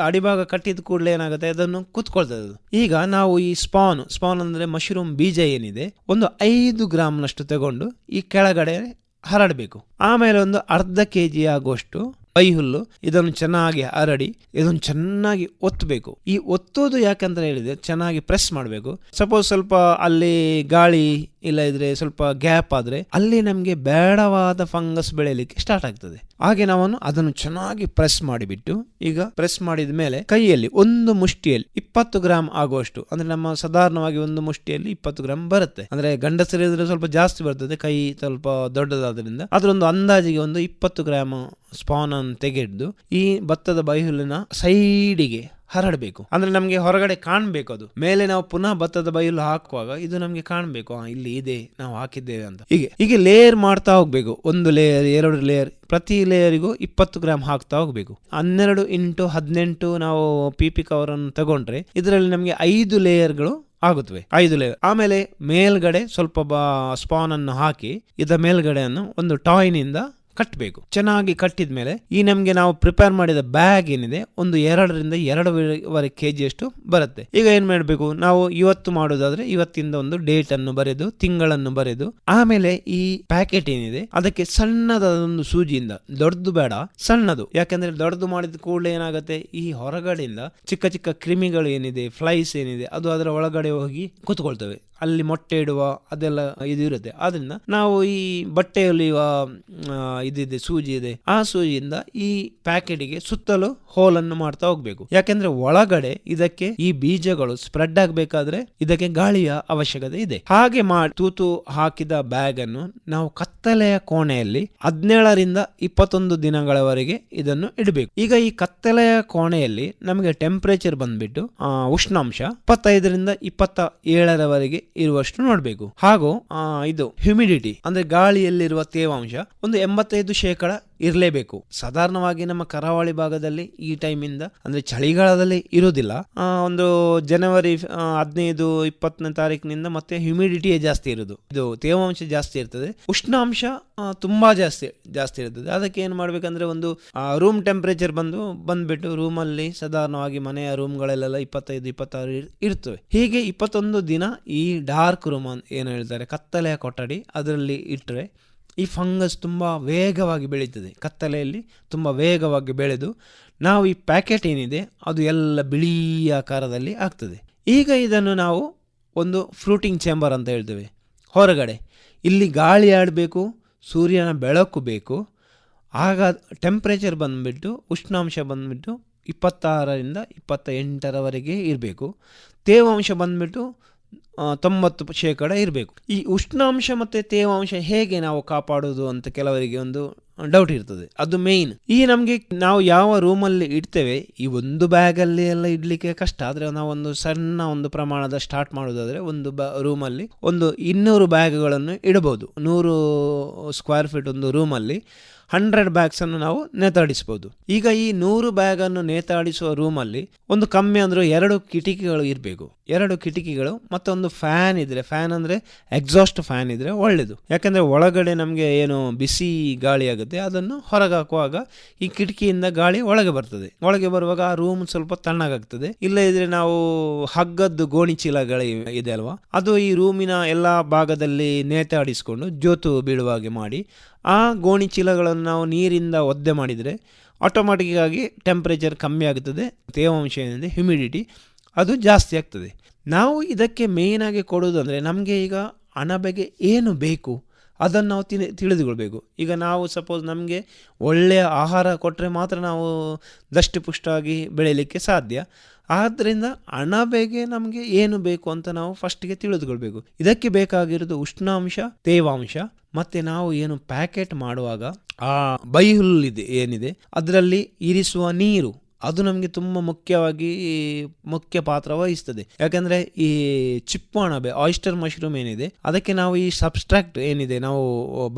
ಅಡಿಭಾಗ ಕಟ್ಟಿದ ಕೂಡಲೇ ಏನಾಗುತ್ತೆ, ಅದನ್ನು ಕುತ್ಕೊಳ್ತದೆ. ಈಗ ನಾವು ಈ ಸ್ಪಾನ್ ಅಂದ್ರೆ ಮಶ್ರೂಮ್ ಬೀಜ ಏನಿದೆ ಒಂದು 5 ಗ್ರಾಮ್ನಷ್ಟು ತಗೊಂಡು ಈ ಕೆಳಗಡೆ ಹರಡಬೇಕು. ಆಮೇಲೆ ಒಂದು ಅರ್ಧ kg ಆಗುವಷ್ಟು ಬೈಹುಲ್ಲು ಇದನ್ನು ಚೆನ್ನಾಗಿ ಹರಡಿ ಇದನ್ನು ಚೆನ್ನಾಗಿ ಒತ್ತಬೇಕು. ಈ ಒತ್ತೋದು ಯಾಕಂತ ಹೇಳಿದ್ರೆ ಚೆನ್ನಾಗಿ ಪ್ರೆಸ್ ಮಾಡಬೇಕು. ಸಪೋಸ್ ಸ್ವಲ್ಪ ಅಲ್ಲಿ ಗಾಳಿ ಇಲ್ಲ ಇದ್ರೆ ಸ್ವಲ್ಪ ಗ್ಯಾಪ್ ಆದ್ರೆ ಅಲ್ಲಿ ನಮ್ಗೆ ಬೇಡವಾದ ಫಂಗಸ್ ಬೆಳೆಯಲಿಕ್ಕೆ ಸ್ಟಾರ್ಟ್ ಆಗ್ತದೆ. ಹಾಗೆ ನಾವು ಅದನ್ನು ಚೆನ್ನಾಗಿ ಪ್ರೆಸ್ ಮಾಡಿಬಿಟ್ಟು, ಈಗ ಪ್ರೆಸ್ ಮಾಡಿದ ಮೇಲೆ ಕೈಯಲ್ಲಿ ಒಂದು ಮುಷ್ಟಿಯಲ್ಲಿ 20 ಗ್ರಾಮ್ ಆಗುವಷ್ಟು, ಅಂದ್ರೆ ನಮ್ಮ ಸಾಧಾರಣವಾಗಿ ಒಂದು ಮುಷ್ಟಿಯಲ್ಲಿ 20 ಗ್ರಾಮ್ ಬರುತ್ತೆ. ಅಂದ್ರೆ ಗಂಡಸರಿದ್ರೆ ಸ್ವಲ್ಪ ಜಾಸ್ತಿ ಬರ್ತದೆ, ಕೈ ಸ್ವಲ್ಪ ದೊಡ್ಡದಾದ್ರಿಂದ ಅದರೊಂದು ಅಂದಾಜಿಗೆ ಒಂದು 20 ಗ್ರಾಮ್ ಸ್ಪಾನ್ ಅನ್ನು ತೆಗೆದು ಈ ಭತ್ತದ ಬೈಹುಲ್ಲಿನ ಸೈಡಿಗೆ ಹರಡಬೇಕು. ಅಂದ್ರೆ ನಮ್ಗೆ ಹೊರಗಡೆ ಕಾಣ್ಬೇಕು, ಅದು ಮೇಲೆ ನಾವು ಪುನಃ ಭತ್ತದ ಬೈಹುಲ್ಲು ಹಾಕುವಾಗ ಇದು ನಮ್ಗೆ ಕಾಣ್ಬೇಕು, ಇಲ್ಲಿ ಇದೆ ನಾವು ಹಾಕಿದ್ದೇವೆ ಅಂತ. ಹೀಗೆ ಲೇಯರ್ ಮಾಡ್ತಾ ಹೋಗ್ಬೇಕು. 1 ಲೇಯರ್ 2 ಲೇಯರ್, ಪ್ರತಿ ಲೇಯರಿಗೂ 20 ಗ್ರಾಮ್ ಹಾಕ್ತಾ ಹೋಗ್ಬೇಕು. 12 × 18 ನಾವು PP ಕವರ್ ಅನ್ನು ತಗೊಂಡ್ರೆ ಇದರಲ್ಲಿ ನಮ್ಗೆ 5 ಲೇಯರ್ಗಳು ಆಗುತ್ತವೆ. 5 ಲೇಯರ್. ಆಮೇಲೆ ಮೇಲ್ಗಡೆ ಸ್ವಲ್ಪ ಸ್ಪಾನ್ ಅನ್ನು ಹಾಕಿ ಇದರ ಮೇಲ್ಗಡೆಯನ್ನು ಒಂದು ಟಾಯ್ನಿಂದ ಕಟ್ಟಬೇಕು. ಚೆನ್ನಾಗಿ ಕಟ್ಟಿದ ಮೇಲೆ ಈ ನಮ್ಗೆ ನಾವು ಪ್ರಿಪೇರ್ ಮಾಡಿದ ಬ್ಯಾಗ್ ಏನಿದೆ ಒಂದು 2 ರಿಂದ 2.5 kg ಅಷ್ಟು ಬರುತ್ತೆ. ಈಗ ಏನ್ ಮಾಡಬೇಕು, ನಾವು ಇವತ್ತು ಮಾಡೋದಾದ್ರೆ ಇವತ್ತಿಂದ ಒಂದು ಡೇಟ್ ಅನ್ನು ಬರೆದು ತಿಂಗಳನ್ನು ಬರೆದು, ಆಮೇಲೆ ಈ ಪ್ಯಾಕೆಟ್ ಏನಿದೆ ಅದಕ್ಕೆ ಸಣ್ಣದ ಒಂದು ಸೂಜಿಯಿಂದ, ದೊಡ್ಡದು ಬೇಡ ಸಣ್ಣದು, ಯಾಕಂದ್ರೆ ದೊಡ್ಡದು ಮಾಡಿದ ಕೂಡಲೇ ಏನಾಗುತ್ತೆ, ಈ ಹೊರಗಡೆಯಿಂದ ಚಿಕ್ಕ ಚಿಕ್ಕ ಕ್ರಿಮಿಗಳು ಏನಿದೆ, ಫ್ಲೈಸ್ ಏನಿದೆ, ಅದು ಅದರ ಒಳಗಡೆ ಹೋಗಿ ಕೂತ್ಕೊಳ್ತವೆ. ಅಲ್ಲಿ ಮೊಟ್ಟೆ ಇಡುವ ಅದೆಲ್ಲ ಇದು ಇರುತ್ತೆ. ಆದ್ರಿಂದ ನಾವು ಈ ಬಟ್ಟೆಯಲ್ಲಿ ಇದಿದೆ ಸೂಜಿ ಇದೆ, ಆ ಸೂಜಿಯಿಂದ ಈ ಪ್ಯಾಕೆಟ್ಗೆ ಸುತ್ತಲೂ ಹೋಲ್ ಅನ್ನು ಮಾಡ್ತಾ ಹೋಗ್ಬೇಕು. ಯಾಕೆಂದ್ರೆ ಒಳಗಡೆ ಇದಕ್ಕೆ ಈ ಬೀಜಗಳು ಸ್ಪ್ರೆಡ್ ಆಗ್ಬೇಕಾದ್ರೆ ಇದಕ್ಕೆ ಗಾಳಿಯ ಅವಶ್ಯಕತೆ ಇದೆ. ಹಾಗೆ ತೂತು ಹಾಕಿದ ಬ್ಯಾಗ್ ಅನ್ನು ನಾವು ಕತ್ತಲೆಯ ಕೋಣೆಯಲ್ಲಿ 17 ರಿಂದ 21 ದಿನಗಳವರೆಗೆ ಇದನ್ನು ಇಡಬೇಕು. ಈಗ ಈ ಕತ್ತಲೆಯ ಕೋಣೆಯಲ್ಲಿ ನಮಗೆ ಟೆಂಪರೇಚರ್ ಬಂದ್ಬಿಟ್ಟು ಉಷ್ಣಾಂಶ 25 ರಿಂದ 27ರವರೆಗೆ ಇರುವಷ್ಟು ನೋಡ್ಬೇಕು. ಹಾಗೂ ಇದು ಹ್ಯೂಮಿಡಿಟಿ ಅಂದ್ರೆ ಗಾಳಿಯಲ್ಲಿರುವ ತೇವಾಂಶ ಒಂದು 85% ಇರಲೇಬೇಕು. ಸಾಧಾರಣವಾಗಿ ನಮ್ಮ ಕರಾವಳಿ ಭಾಗದಲ್ಲಿ ಈ ಟೈಮಿಂದ ಅಂದ್ರೆ ಚಳಿಗಾಲದಲ್ಲಿ ಇರುವುದಿಲ್ಲ. ಒಂದು ಜನವರಿ 15-20ನೇ ತಾರೀಕಿನಿಂದ ಮತ್ತೆ ಹ್ಯೂಮಿಡಿಟಿಯೇ ಜಾಸ್ತಿ ಇರುವುದು, ಇದು ತೇವಾಂಶ ಜಾಸ್ತಿ ಇರ್ತದೆ, ಉಷ್ಣಾಂಶ ತುಂಬಾ ಜಾಸ್ತಿ ಇರ್ತದೆ. ಅದಕ್ಕೆ ಏನ್ ಮಾಡ್ಬೇಕಂದ್ರೆ ಒಂದು ರೂಮ್ ಟೆಂಪರೇಚರ್ ಬಂದ್ಬಿಟ್ಟು ರೂಮಲ್ಲಿ ಸಾಧಾರಣವಾಗಿ ಮನೆಯ ರೂಮ್ಗಳಲ್ಲೆಲ್ಲ 25-26 ಇರ್ತವೆ. ಹೀಗೆ 21 ದಿನ ಈ ಡಾರ್ಕ್ ರೂಮ್ ಏನು ಹೇಳ್ತಾರೆ, ಕತ್ತಲೆಯ ಕೊಠಡಿ, ಅದರಲ್ಲಿ ಇಟ್ಟರೆ ಈ ಫಂಗಸ್ ತುಂಬ ವೇಗವಾಗಿ ಬೆಳೀತದೆ. ಕತ್ತಲೆಯಲ್ಲಿ ತುಂಬ ವೇಗವಾಗಿ ಬೆಳೆದು ನಾವು ಈ ಪ್ಯಾಕೆಟ್ ಏನಿದೆ ಅದು ಎಲ್ಲ ಬಿಳಿ ಆಕಾರದಲ್ಲಿ ಆಗ್ತದೆ. ಈಗ ಇದನ್ನು ನಾವು ಒಂದು ಫ್ರೂಟಿಂಗ್ ಚೇಂಬರ್ ಅಂತ ಹೇಳ್ತೇವೆ. ಹೊರಗಡೆ ಇಲ್ಲಿ ಗಾಳಿ ಆಡಬೇಕು, ಸೂರ್ಯನ ಬೆಳಕು ಬೇಕು. ಆಗ ಟೆಂಪ್ರೇಚರ್ ಬಂದುಬಿಟ್ಟು ಉಷ್ಣಾಂಶ ಬಂದುಬಿಟ್ಟು 26 ರಿಂದ 28ರವರೆಗೆ ಇರಬೇಕು. ತೇವಾಂಶ ಬಂದುಬಿಟ್ಟು 90% ಇರಬೇಕು. ಈ ಉಷ್ಣಾಂಶ ಮತ್ತು ತೇವಾಂಶ ಹೇಗೆ ನಾವು ಕಾಪಾಡೋದು ಅಂತ ಕೆಲವರಿಗೆ ಒಂದು ಡೌಟ್ ಇರ್ತದೆ. ಅದು ಮೇಯ್ನ್. ಈ ನಮಗೆ ನಾವು ಯಾವ ರೂಮಲ್ಲಿ ಇಡ್ತೇವೆ, ಈ ಒಂದು ಬ್ಯಾಗಲ್ಲಿ ಎಲ್ಲ ಇಡ್ಲಿಕ್ಕೆ ಕಷ್ಟ. ಆದರೆ ನಾವು ಒಂದು ಸಣ್ಣ ಒಂದು ಪ್ರಮಾಣದ ಸ್ಟಾರ್ಟ್ ಮಾಡೋದಾದ್ರೆ ಒಂದು ರೂಮಲ್ಲಿ ಒಂದು 200 ಬ್ಯಾಗ್ಗಳನ್ನು ಇಡಬಹುದು. 100 ಸ್ಕ್ವೇರ್ ಫೀಟ್ ಒಂದು ರೂಮಲ್ಲಿ 100 ಬ್ಯಾಗ್ಸನ್ನು ನಾವು ನೇತಾಡಿಸ್ಬೋದು. ಈಗ ಈ 100 ಬ್ಯಾಗನ್ನು ನೇತಾಡಿಸುವ ರೂಮಲ್ಲಿ ಒಂದು ಕಮ್ಮಿ ಅಂದರೂ 2 ಕಿಟಕಿಗಳು ಇರಬೇಕು. 2 ಕಿಟಕಿಗಳು ಮತ್ತೊಂದು ಫ್ಯಾನ್ ಇದ್ರೆ, ಫ್ಯಾನ್ ಅಂದರೆ ಎಕ್ಸಾಸ್ಟ್ ಫ್ಯಾನ್ ಇದ್ರೆ ಒಳ್ಳೆಯದು. ಯಾಕಂದರೆ ಒಳಗಡೆ ನಮಗೆ ಏನು ಬಿಸಿ ಗಾಳಿ ಆಗುತ್ತೆ ಅದನ್ನು ಹೊರಗೆ ಹಾಕುವಾಗ ಈ ಕಿಟಕಿಯಿಂದ ಗಾಳಿ ಒಳಗೆ ಬರ್ತದೆ. ಒಳಗೆ ಬರುವಾಗ ಆ ರೂಮ್ ಸ್ವಲ್ಪ ತಣ್ಣಗಾಗ್ತದೆ. ಇಲ್ಲ ಇದ್ರೆ ನಾವು ಹಗ್ಗದ್ದು ಗೋಣಿ ಚೀಲಗಳು ಇದೆ ಅಲ್ವಾ, ಅದು ಈ ರೂಮಿನ ಎಲ್ಲ ಭಾಗದಲ್ಲಿ ನೇತಾಡಿಸ್ಕೊಂಡು ಜೋತು ಬೀಳುವಾಗೆ ಮಾಡಿ ಆ ಗೋಣಿ ಚೀಲಗಳನ್ನು ನಾವು ನೀರಿಂದ ಒದ್ದೆ ಮಾಡಿದರೆ ಆಟೋಮ್ಯಾಟಿಕ್ಕಾಗಿ ಟೆಂಪ್ರೇಚರ್ ಕಮ್ಮಿ ಆಗುತ್ತದೆ. ತೇವಾಂಶ ಏನಿದೆ, ಹ್ಯುಮಿಡಿಟಿ ಅದು ಜಾಸ್ತಿ ಆಗ್ತದೆ. ನಾವು ಇದಕ್ಕೆ ಮೇಯ್ನಾಗಿ ಕೊಡೋದಂದರೆ ನಮಗೆ ಈಗ ಅಣಬೆಗೆ ಏನು ಬೇಕು ಅದನ್ನು ನಾವು ತಿಳಿದುಕೊಳ್ಬೇಕು. ಈಗ ನಾವು ಸಪೋಸ್ ನಮಗೆ ಒಳ್ಳೆಯ ಆಹಾರ ಕೊಟ್ಟರೆ ಮಾತ್ರ ನಾವು ದಷ್ಟಪುಷ್ಟವಾಗಿ ಬೆಳೀಲಿಕ್ಕೆ ಸಾಧ್ಯ. ಆದ್ದರಿಂದ ಅಣಬೆಗೆ ನಮಗೆ ಏನು ಬೇಕು ಅಂತ ನಾವು ಫಸ್ಟಿಗೆ ತಿಳಿದುಕೊಳ್ಬೇಕು. ಇದಕ್ಕೆ ಬೇಕಾಗಿರೋದು ಉಷ್ಣಾಂಶ, ತೇವಾಂಶ, ಮತ್ತು ನಾವು ಏನು ಪ್ಯಾಕೆಟ್ ಮಾಡುವಾಗ ಆ ಬೈಹುಲ್ಲಿದೆ ಏನಿದೆ ಅದರಲ್ಲಿ ಇರಿಸುವ ನೀರು, ಅದು ನಮಗೆ ತುಂಬ ಮುಖ್ಯ ಪಾತ್ರ ವಹಿಸ್ತದೆ. ಯಾಕಂದರೆ ಈ ಚಿಪ್ಪು ಅಣಬೆ, ಆಯಿಸ್ಟರ್ ಮಶ್ರೂಮ್ ಏನಿದೆ ಅದಕ್ಕೆ ನಾವು ಈ ಸಬ್ಸ್ಟ್ರಾಕ್ಟ್ ಏನಿದೆ, ನಾವು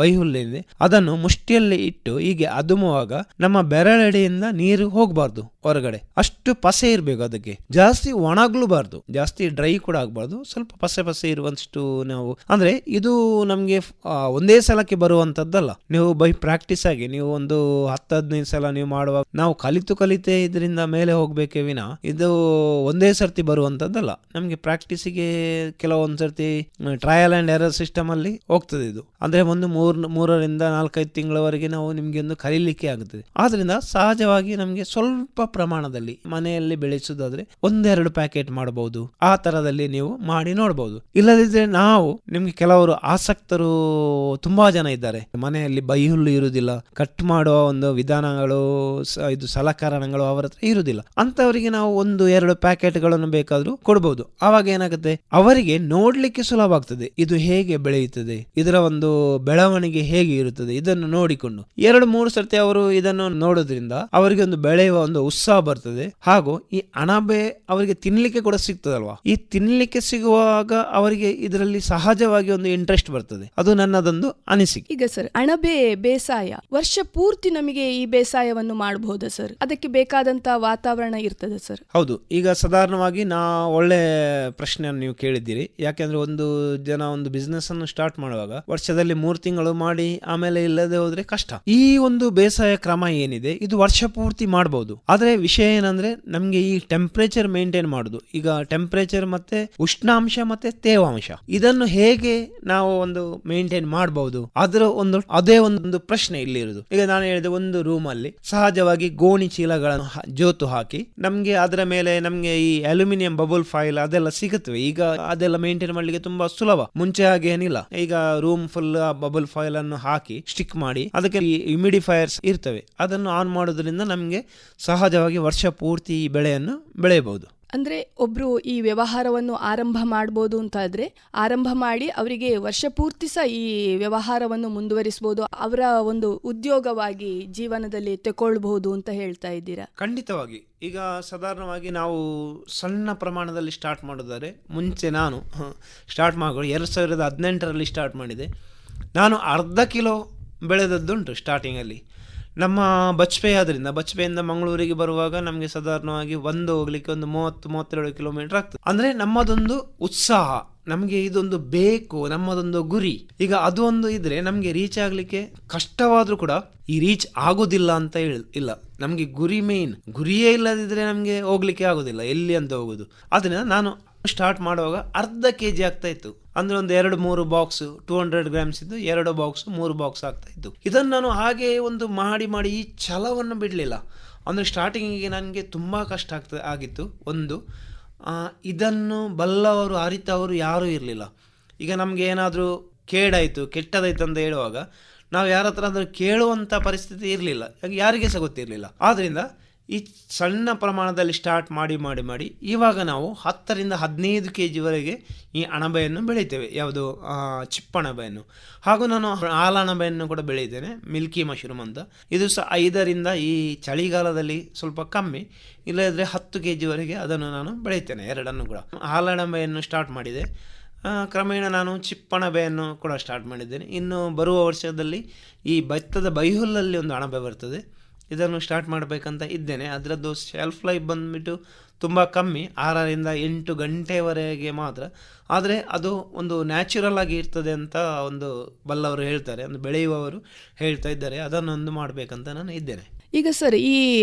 ಬೈಹುಲ್ಲು ಏನಿದೆ ಅದನ್ನು ಮುಷ್ಟಿಯಲ್ಲಿ ಇಟ್ಟು ಹೀಗೆ ಅದುಮುವಾಗ ನಮ್ಮ ಬೆರಳೆಡೆಯಿಂದ ನೀರು ಹೋಗಬಾರ್ದು ಹೊರಗಡೆ. ಅಷ್ಟು ಪಸೆ ಇರಬೇಕು. ಅದಕ್ಕೆ ಜಾಸ್ತಿ ಒಣಗಲೂಬಾರ್ದು, ಜಾಸ್ತಿ ಡ್ರೈ ಕೂಡ ಆಗಬಾರ್ದು. ಸ್ವಲ್ಪ ಪಸೆ ಇರುವಷ್ಟು ನಾವು, ಅಂದರೆ ಇದು ನಮಗೆ ಒಂದೇ ಸಲಕ್ಕೆ ಬರುವಂಥದ್ದಲ್ಲ. ನೀವು ಬೈ ಪ್ರಾಕ್ಟೀಸ್ ಆಗಿ ನೀವು ಒಂದು 10-15 ಸಲ ನೀವು ಮಾಡುವಾಗ ನಾವು ಕಲಿತೆ ಇದರಿಂದ ಮೇಲೆ ಹೋಗ್ಬೇಕೇ ವಿನ ಇದು ಒಂದೇ ಸರ್ತಿ ಬರುವಂಥದ್ದಲ್ಲ. ನಮಗೆ ಪ್ರಾಕ್ಟೀಸಿಗೆ ಕೆಲವೊಂದು ಸರ್ತಿ ಟ್ರಯಲ್ ಆ್ಯಂಡ್ ಎರರ್ ಸಿಸ್ಟಮ್ ಅಲ್ಲಿ ಹೋಗ್ತದೆ ಇದು. ಅಂದರೆ ಒಂದು 3-4-5 ತಿಂಗಳವರೆಗೆ ನಾವು ನಿಮಗೆ ಒಂದು ಕಲೀಲಿಕ್ಕೆ ಆಗುತ್ತದೆ. ಆದ್ರಿಂದ ಸಹಜವಾಗಿ ನಮಗೆ ಸ್ವಲ್ಪ ಪ್ರಮಾಣದಲ್ಲಿ ಮನೆಯಲ್ಲಿ ಬೆಳೆಸೋದಾದ್ರೆ 1-2 ಪ್ಯಾಕೆಟ್ ಮಾಡಬಹುದು. ಆ ತರದಲ್ಲಿ ನೀವು ಮಾಡಿ ನೋಡಬಹುದು. ಇಲ್ಲದಿದ್ರೆ ನಾವು ನಿಮ್ಗೆ ಕೆಲವರು ಆಸಕ್ತರು ತುಂಬಾ ಜನ ಇದ್ದಾರೆ, ಮನೆಯಲ್ಲಿ ಬೈಹುಲ್ಲು ಇರುವುದಿಲ್ಲ, ಕಟ್ ಮಾಡುವ ಒಂದು ವಿಧಾನಗಳು ಇದು ಸಲಕರಣೆಗಳು ಅವರ ಹತ್ರ ಇರುವುದಿಲ್ಲ. ಅಂತವರಿಗೆ ನಾವು 1-2 ಪ್ಯಾಕೆಟ್ಗಳನ್ನು ಬೇಕಾದ್ರೂ ಕೊಡಬಹುದು. ಆವಾಗ ಏನಾಗುತ್ತೆ, ಅವರಿಗೆ ನೋಡ್ಲಿಕ್ಕೆ ಸುಲಭ ಆಗ್ತದೆ, ಇದು ಹೇಗೆ ಬೆಳೆಯುತ್ತದೆ, ಇದರ ಒಂದು ಬೆಳವಣಿಗೆ ಹೇಗೆ ಇರುತ್ತದೆ, ಇದನ್ನು ನೋಡಿಕೊಂಡು 2-3 ಸರ್ತಿ ಅವರು ಇದನ್ನು ನೋಡೋದ್ರಿಂದ ಅವರಿಗೆ ಒಂದು ಬೆಳೆಯುವ ಒಂದು ಉತ್ಸಾಹ ಬರ್ತದೆ. ಹಾಗೂ ಈ ಅಣಬೆ ಅವರಿಗೆ ತಿನ್ಲಿಕ್ಕೆ ಕೂಡ ಸಿಗ್ತದಲ್ವಾ, ಈ ತಿನ್ಲಿಕ್ಕೆ ಸಿಗುವಾಗ ಅವರಿಗೆ ಇದರಲ್ಲಿ ಸಹಜವಾಗಿ ಒಂದು ಇಂಟ್ರೆಸ್ಟ್ ಬರ್ತದೆ. ಅದು ನನ್ನದೊಂದು ಅನಿಸಿಕೆ. ಈಗ ಸರ್, ಅಣಬೆ ಬೇಸಾಯ ವರ್ಷ ಪೂರ್ತಿ ನಮಗೆ ಈ ಬೇಸಾಯವನ್ನು ಮಾಡಬಹುದಾ ಸರ್? ಅದಕ್ಕೆ ಬೇಕಾದಂತ ವಾತಾವರಣ ಇರ್ತದೆ ಸರ್? ಹೌದು. ಈಗ ಸಾಧಾರಣವಾಗಿ ಒಳ್ಳೆ ಪ್ರಶ್ನೆಯನ್ನು ನೀವು ಕೇಳಿದ್ದೀರಿ. ಯಾಕೆಂದ್ರೆ ಒಂದು ಜನ ಒಂದು ಬಿಸ್ನೆಸ್ ಅನ್ನು ಸ್ಟಾರ್ಟ್ ಮಾಡುವಾಗ ವರ್ಷದಲ್ಲಿ 3 ತಿಂಗಳು ಮಾಡಿ ಆಮೇಲೆ ಇಲ್ಲದೆ ಹೋದ್ರೆ ಕಷ್ಟ. ಈ ಒಂದು ಬೇಸಾಯ ಕ್ರಮ ಏನಿದೆ ಇದು ವರ್ಷ ಪೂರ್ತಿ ಮಾಡಬಹುದು. ಆದ್ರೆ ವಿಷಯ ಏನಂದ್ರೆ ನಮ್ಗೆ ಈ ಟೆಂಪರೇಚರ್ ಮೇಂಟೈನ್ ಮಾಡುದು. ಈಗ ಟೆಂಪರೇಚರ್ ಮತ್ತೆ ಉಷ್ಣಾಂಶ ಮತ್ತೆ ತೇವಾಂಶ ಇದನ್ನು ಹೇಗೆ ನಾವು ಒಂದು ಮೇಂಟೈನ್ ಮಾಡಬಹುದು, ಅದೇ ಒಂದು ಪ್ರಶ್ನೆ ಇಲ್ಲಿ ಇರುವುದು. ಈಗ ನಾನು ಹೇಳಿದೆ, ಒಂದು ರೂಮ್ ಅಲ್ಲಿ ಸಹಜವಾಗಿ ಗೋಣಿ ಚೀಲಗಳನ್ನು ಜೋತು ಹಾಕಿ ನಮ್ಗೆ ಅದರ ಮೇಲೆ ನಮ್ಗೆ ಈ ಅಲ್ಯೂಮಿನಿಯಂ ಬಬಲ್ ಫಾಯಿಲ್ ಅದೆಲ್ಲ ಸಿಗುತ್ತವೆ. ಈಗ ಅದೆಲ್ಲ ಮೇಂಟೈನ್ ಮಾಡ್ಲಿಕ್ಕೆ ತುಂಬಾ ಸುಲಭ. ಮುಂಚೆ ಹಾಗೆ ಏನಿಲ್ಲ. ಈಗ ರೂಮ್ ಫುಲ್ ಬಬಲ್ ಫಾಯಿಲ್ ಅನ್ನು ಹಾಕಿ ಸ್ಟಿಕ್ ಮಾಡಿ ಅದಕ್ಕೆ ಹ್ಯುಮಿಡಿಫೈಯರ್ಸ್ ಇರ್ತವೆ, ಅದನ್ನು ಆನ್ ಮಾಡೋದ್ರಿಂದ ನಮ್ಗೆ ಸಹಜವಾಗಿ ವರ್ಷ ಪೂರ್ತಿ ಈ ಬೆಳೆಯನ್ನು ಬೆಳೆಯಬಹುದು. ಅಂದ್ರೆ ಒಬ್ರು ಈ ವ್ಯವಹಾರವನ್ನು ಆರಂಭ ಮಾಡಬಹುದು ಅಂತ ಆದ್ರೆ ಆರಂಭ ಮಾಡಿ ಅವರಿಗೆ ವರ್ಷ ಪೂರ್ತಿ ಸಹ ಈ ವ್ಯವಹಾರವನ್ನು ಮುಂದುವರಿಸಬಹುದು, ಅವರ ಒಂದು ಉದ್ಯೋಗವಾಗಿ ಜೀವನದಲ್ಲಿ ತಗೊಳ್ಬಹುದು ಅಂತ ಹೇಳ್ತಾ ಇದ್ದೀರಾ? ಖಂಡಿತವಾಗಿ. ಈಗ ಸಾಧಾರಣವಾಗಿ ನಾವು ಸಣ್ಣ ಪ್ರಮಾಣದಲ್ಲಿ ಸ್ಟಾರ್ಟ್ ಮಾಡೋದಾದ್ರೆ, ಮುಂಚೆ ನಾನು ಸ್ಟಾರ್ಟ್ ಮಾಡಿ 2018ರಲ್ಲಿ ಸ್ಟಾರ್ಟ್ ಮಾಡಿದೆ. ನಾನು 1/2 ಕಿಲೋ ಬೆಳೆದದ್ದುಂಟು ಸ್ಟಾರ್ಟಿಂಗಲ್ಲಿ. ನಮ್ಮ ಬಚ್ಪೆಯಿಂದ ಮಂಗಳೂರಿಗೆ ಬರುವಾಗ ನಮಗೆ ಸಾಧಾರಣವಾಗಿ ಹೋಗ್ಲಿಕ್ಕೆ ಒಂದು 30-32 ಕಿಲೋಮೀಟರ್ ಆಗ್ತದೆ. ಅಂದ್ರೆ ನಮ್ಮದೊಂದು ಉತ್ಸಾಹ, ನಮಗೆ ಇದೊಂದು ಬೇಕು, ನಮ್ಮದೊಂದು ಗುರಿ. ಈಗ ಅದು ಒಂದು ಇದ್ರೆ ನಮಗೆ ರೀಚ್ ಆಗ್ಲಿಕ್ಕೆ ಕಷ್ಟವಾದ್ರೂ ಕೂಡ ಈ ರೀಚ್ ಆಗೋದಿಲ್ಲ ಅಂತ ಇಲ್ಲ. ನಮಗೆ ಗುರಿ ಮೇನ್. ಗುರಿಯೇ ಇಲ್ಲದಿದ್ರೆ ನಮಗೆ ಹೋಗ್ಲಿಕ್ಕೆ ಆಗೋದಿಲ್ಲ, ಎಲ್ಲಿ ಅಂತ ಹೋಗುದು. ಅದರಿಂದ ನಾನು ಸ್ಟಾರ್ಟ್ ಮಾಡುವಾಗ 1/2 kg ಆಗ್ತಾ ಇತ್ತು. ಅಂದ್ರೆ ಒಂದು 2-3 ಬಾಕ್ಸ್ 200 ಗ್ರಾಮ್ಸ್ ಇದ್ದು 2 ಬಾಕ್ಸ್ 3 ಬಾಕ್ಸ್ ಆಗ್ತಾ ಇತ್ತು. ಇದನ್ನು ನಾನು ಹಾಗೆ ಒಂದು ಮಾಡಿ ಈ ಛಲವನ್ನು ಬಿಡಲಿಲ್ಲ. ಅಂದರೆ ಸ್ಟಾರ್ಟಿಂಗಿಗೆ ನನಗೆ ತುಂಬ ಕಷ್ಟ ಆಗಿತ್ತು. ಇದನ್ನು ಬಲ್ಲವರು ಅರಿತವರು ಯಾರೂ ಇರಲಿಲ್ಲ. ಈಗ ನಮಗೆ ಏನಾದರೂ ಕೇಡಾಯಿತು ಕೆಟ್ಟದಾಯ್ತು ಅಂತ ಹೇಳುವಾಗ ನಾವು ಯಾರ ಹತ್ರ ಅಂದರೆ ಕೇಳುವಂಥ ಪರಿಸ್ಥಿತಿ ಇರಲಿಲ್ಲ, ಯಾರಿಗೆ ಸಹ ಗೊತ್ತಿರಲಿಲ್ಲ. ಆದ್ದರಿಂದ ಈ ಸಣ್ಣ ಪ್ರಮಾಣದಲ್ಲಿ ಸ್ಟಾರ್ಟ್ ಮಾಡಿ ಮಾಡಿ ಮಾಡಿ ಇವಾಗ ನಾವು 10ರಿಂದ 15 kgವರೆಗೆ ಈ ಅಣಬೆಯನ್ನು ಬೆಳಿತೇವೆ. ಯಾವುದು ಚಿಪ್ಪಣಬೆಯನ್ನು. ಹಾಗೂ ನಾನು ಹಾಲಣಬೆಯನ್ನು ಕೂಡ ಬೆಳೀತೇನೆ, ಮಿಲ್ಕಿ ಮಶ್ರೂಮ್ ಅಂತ. ಇದು ಸಹ 5ರಿಂದ, ಈ ಚಳಿಗಾಲದಲ್ಲಿ ಸ್ವಲ್ಪ ಕಮ್ಮಿ, ಇಲ್ಲದ್ರೆ 10 kgವರೆಗೆ ಅದನ್ನು ನಾನು ಬೆಳೀತೇನೆ, ಎರಡನ್ನು ಕೂಡ. ಹಾಲಣಬೆಯನ್ನು ಸ್ಟಾರ್ಟ್ ಮಾಡಿದೆ, ಕ್ರಮೇಣ ನಾನು ಚಿಪ್ಪಣಬೆಯನ್ನು ಕೂಡ ಸ್ಟಾರ್ಟ್ ಮಾಡಿದ್ದೇನೆ. ಇನ್ನು ಬರುವ ವರ್ಷದಲ್ಲಿ ಈ ಭತ್ತದ ಬೈಹುಲ್ಲಲ್ಲಿ ಒಂದು ಅಣಬೆ ಬರ್ತದೆ, ಇದನ್ನು ಸ್ಟಾರ್ಟ್ ಮಾಡಬೇಕಂತ ಇದ್ದೇನೆ. ಅದರದ್ದು ಶೆಲ್ಫ್ ಲೈಫ್ ಬಂದುಬಿಟ್ಟು ತುಂಬ ಕಮ್ಮಿ, 6ರಿಂದ 8 ಗಂಟೆವರೆಗೆ ಮಾತ್ರ. ಆದರೆ ಅದು ಒಂದು ನ್ಯಾಚುರಲ್ ಆಗಿ ಇರ್ತದೆ ಅಂತ ಒಂದು ಬಲ್ಲವರು ಹೇಳ್ತಾರೆ, ಒಂದು ಬೆಳೆಯುವವರು ಹೇಳ್ತಾ ಇದ್ದಾರೆ. ಅದನ್ನೊಂದು ಮಾಡಬೇಕಂತ ನಾನು ಇದ್ದೇನೆ. ಈಗ ಸರ್, ಈ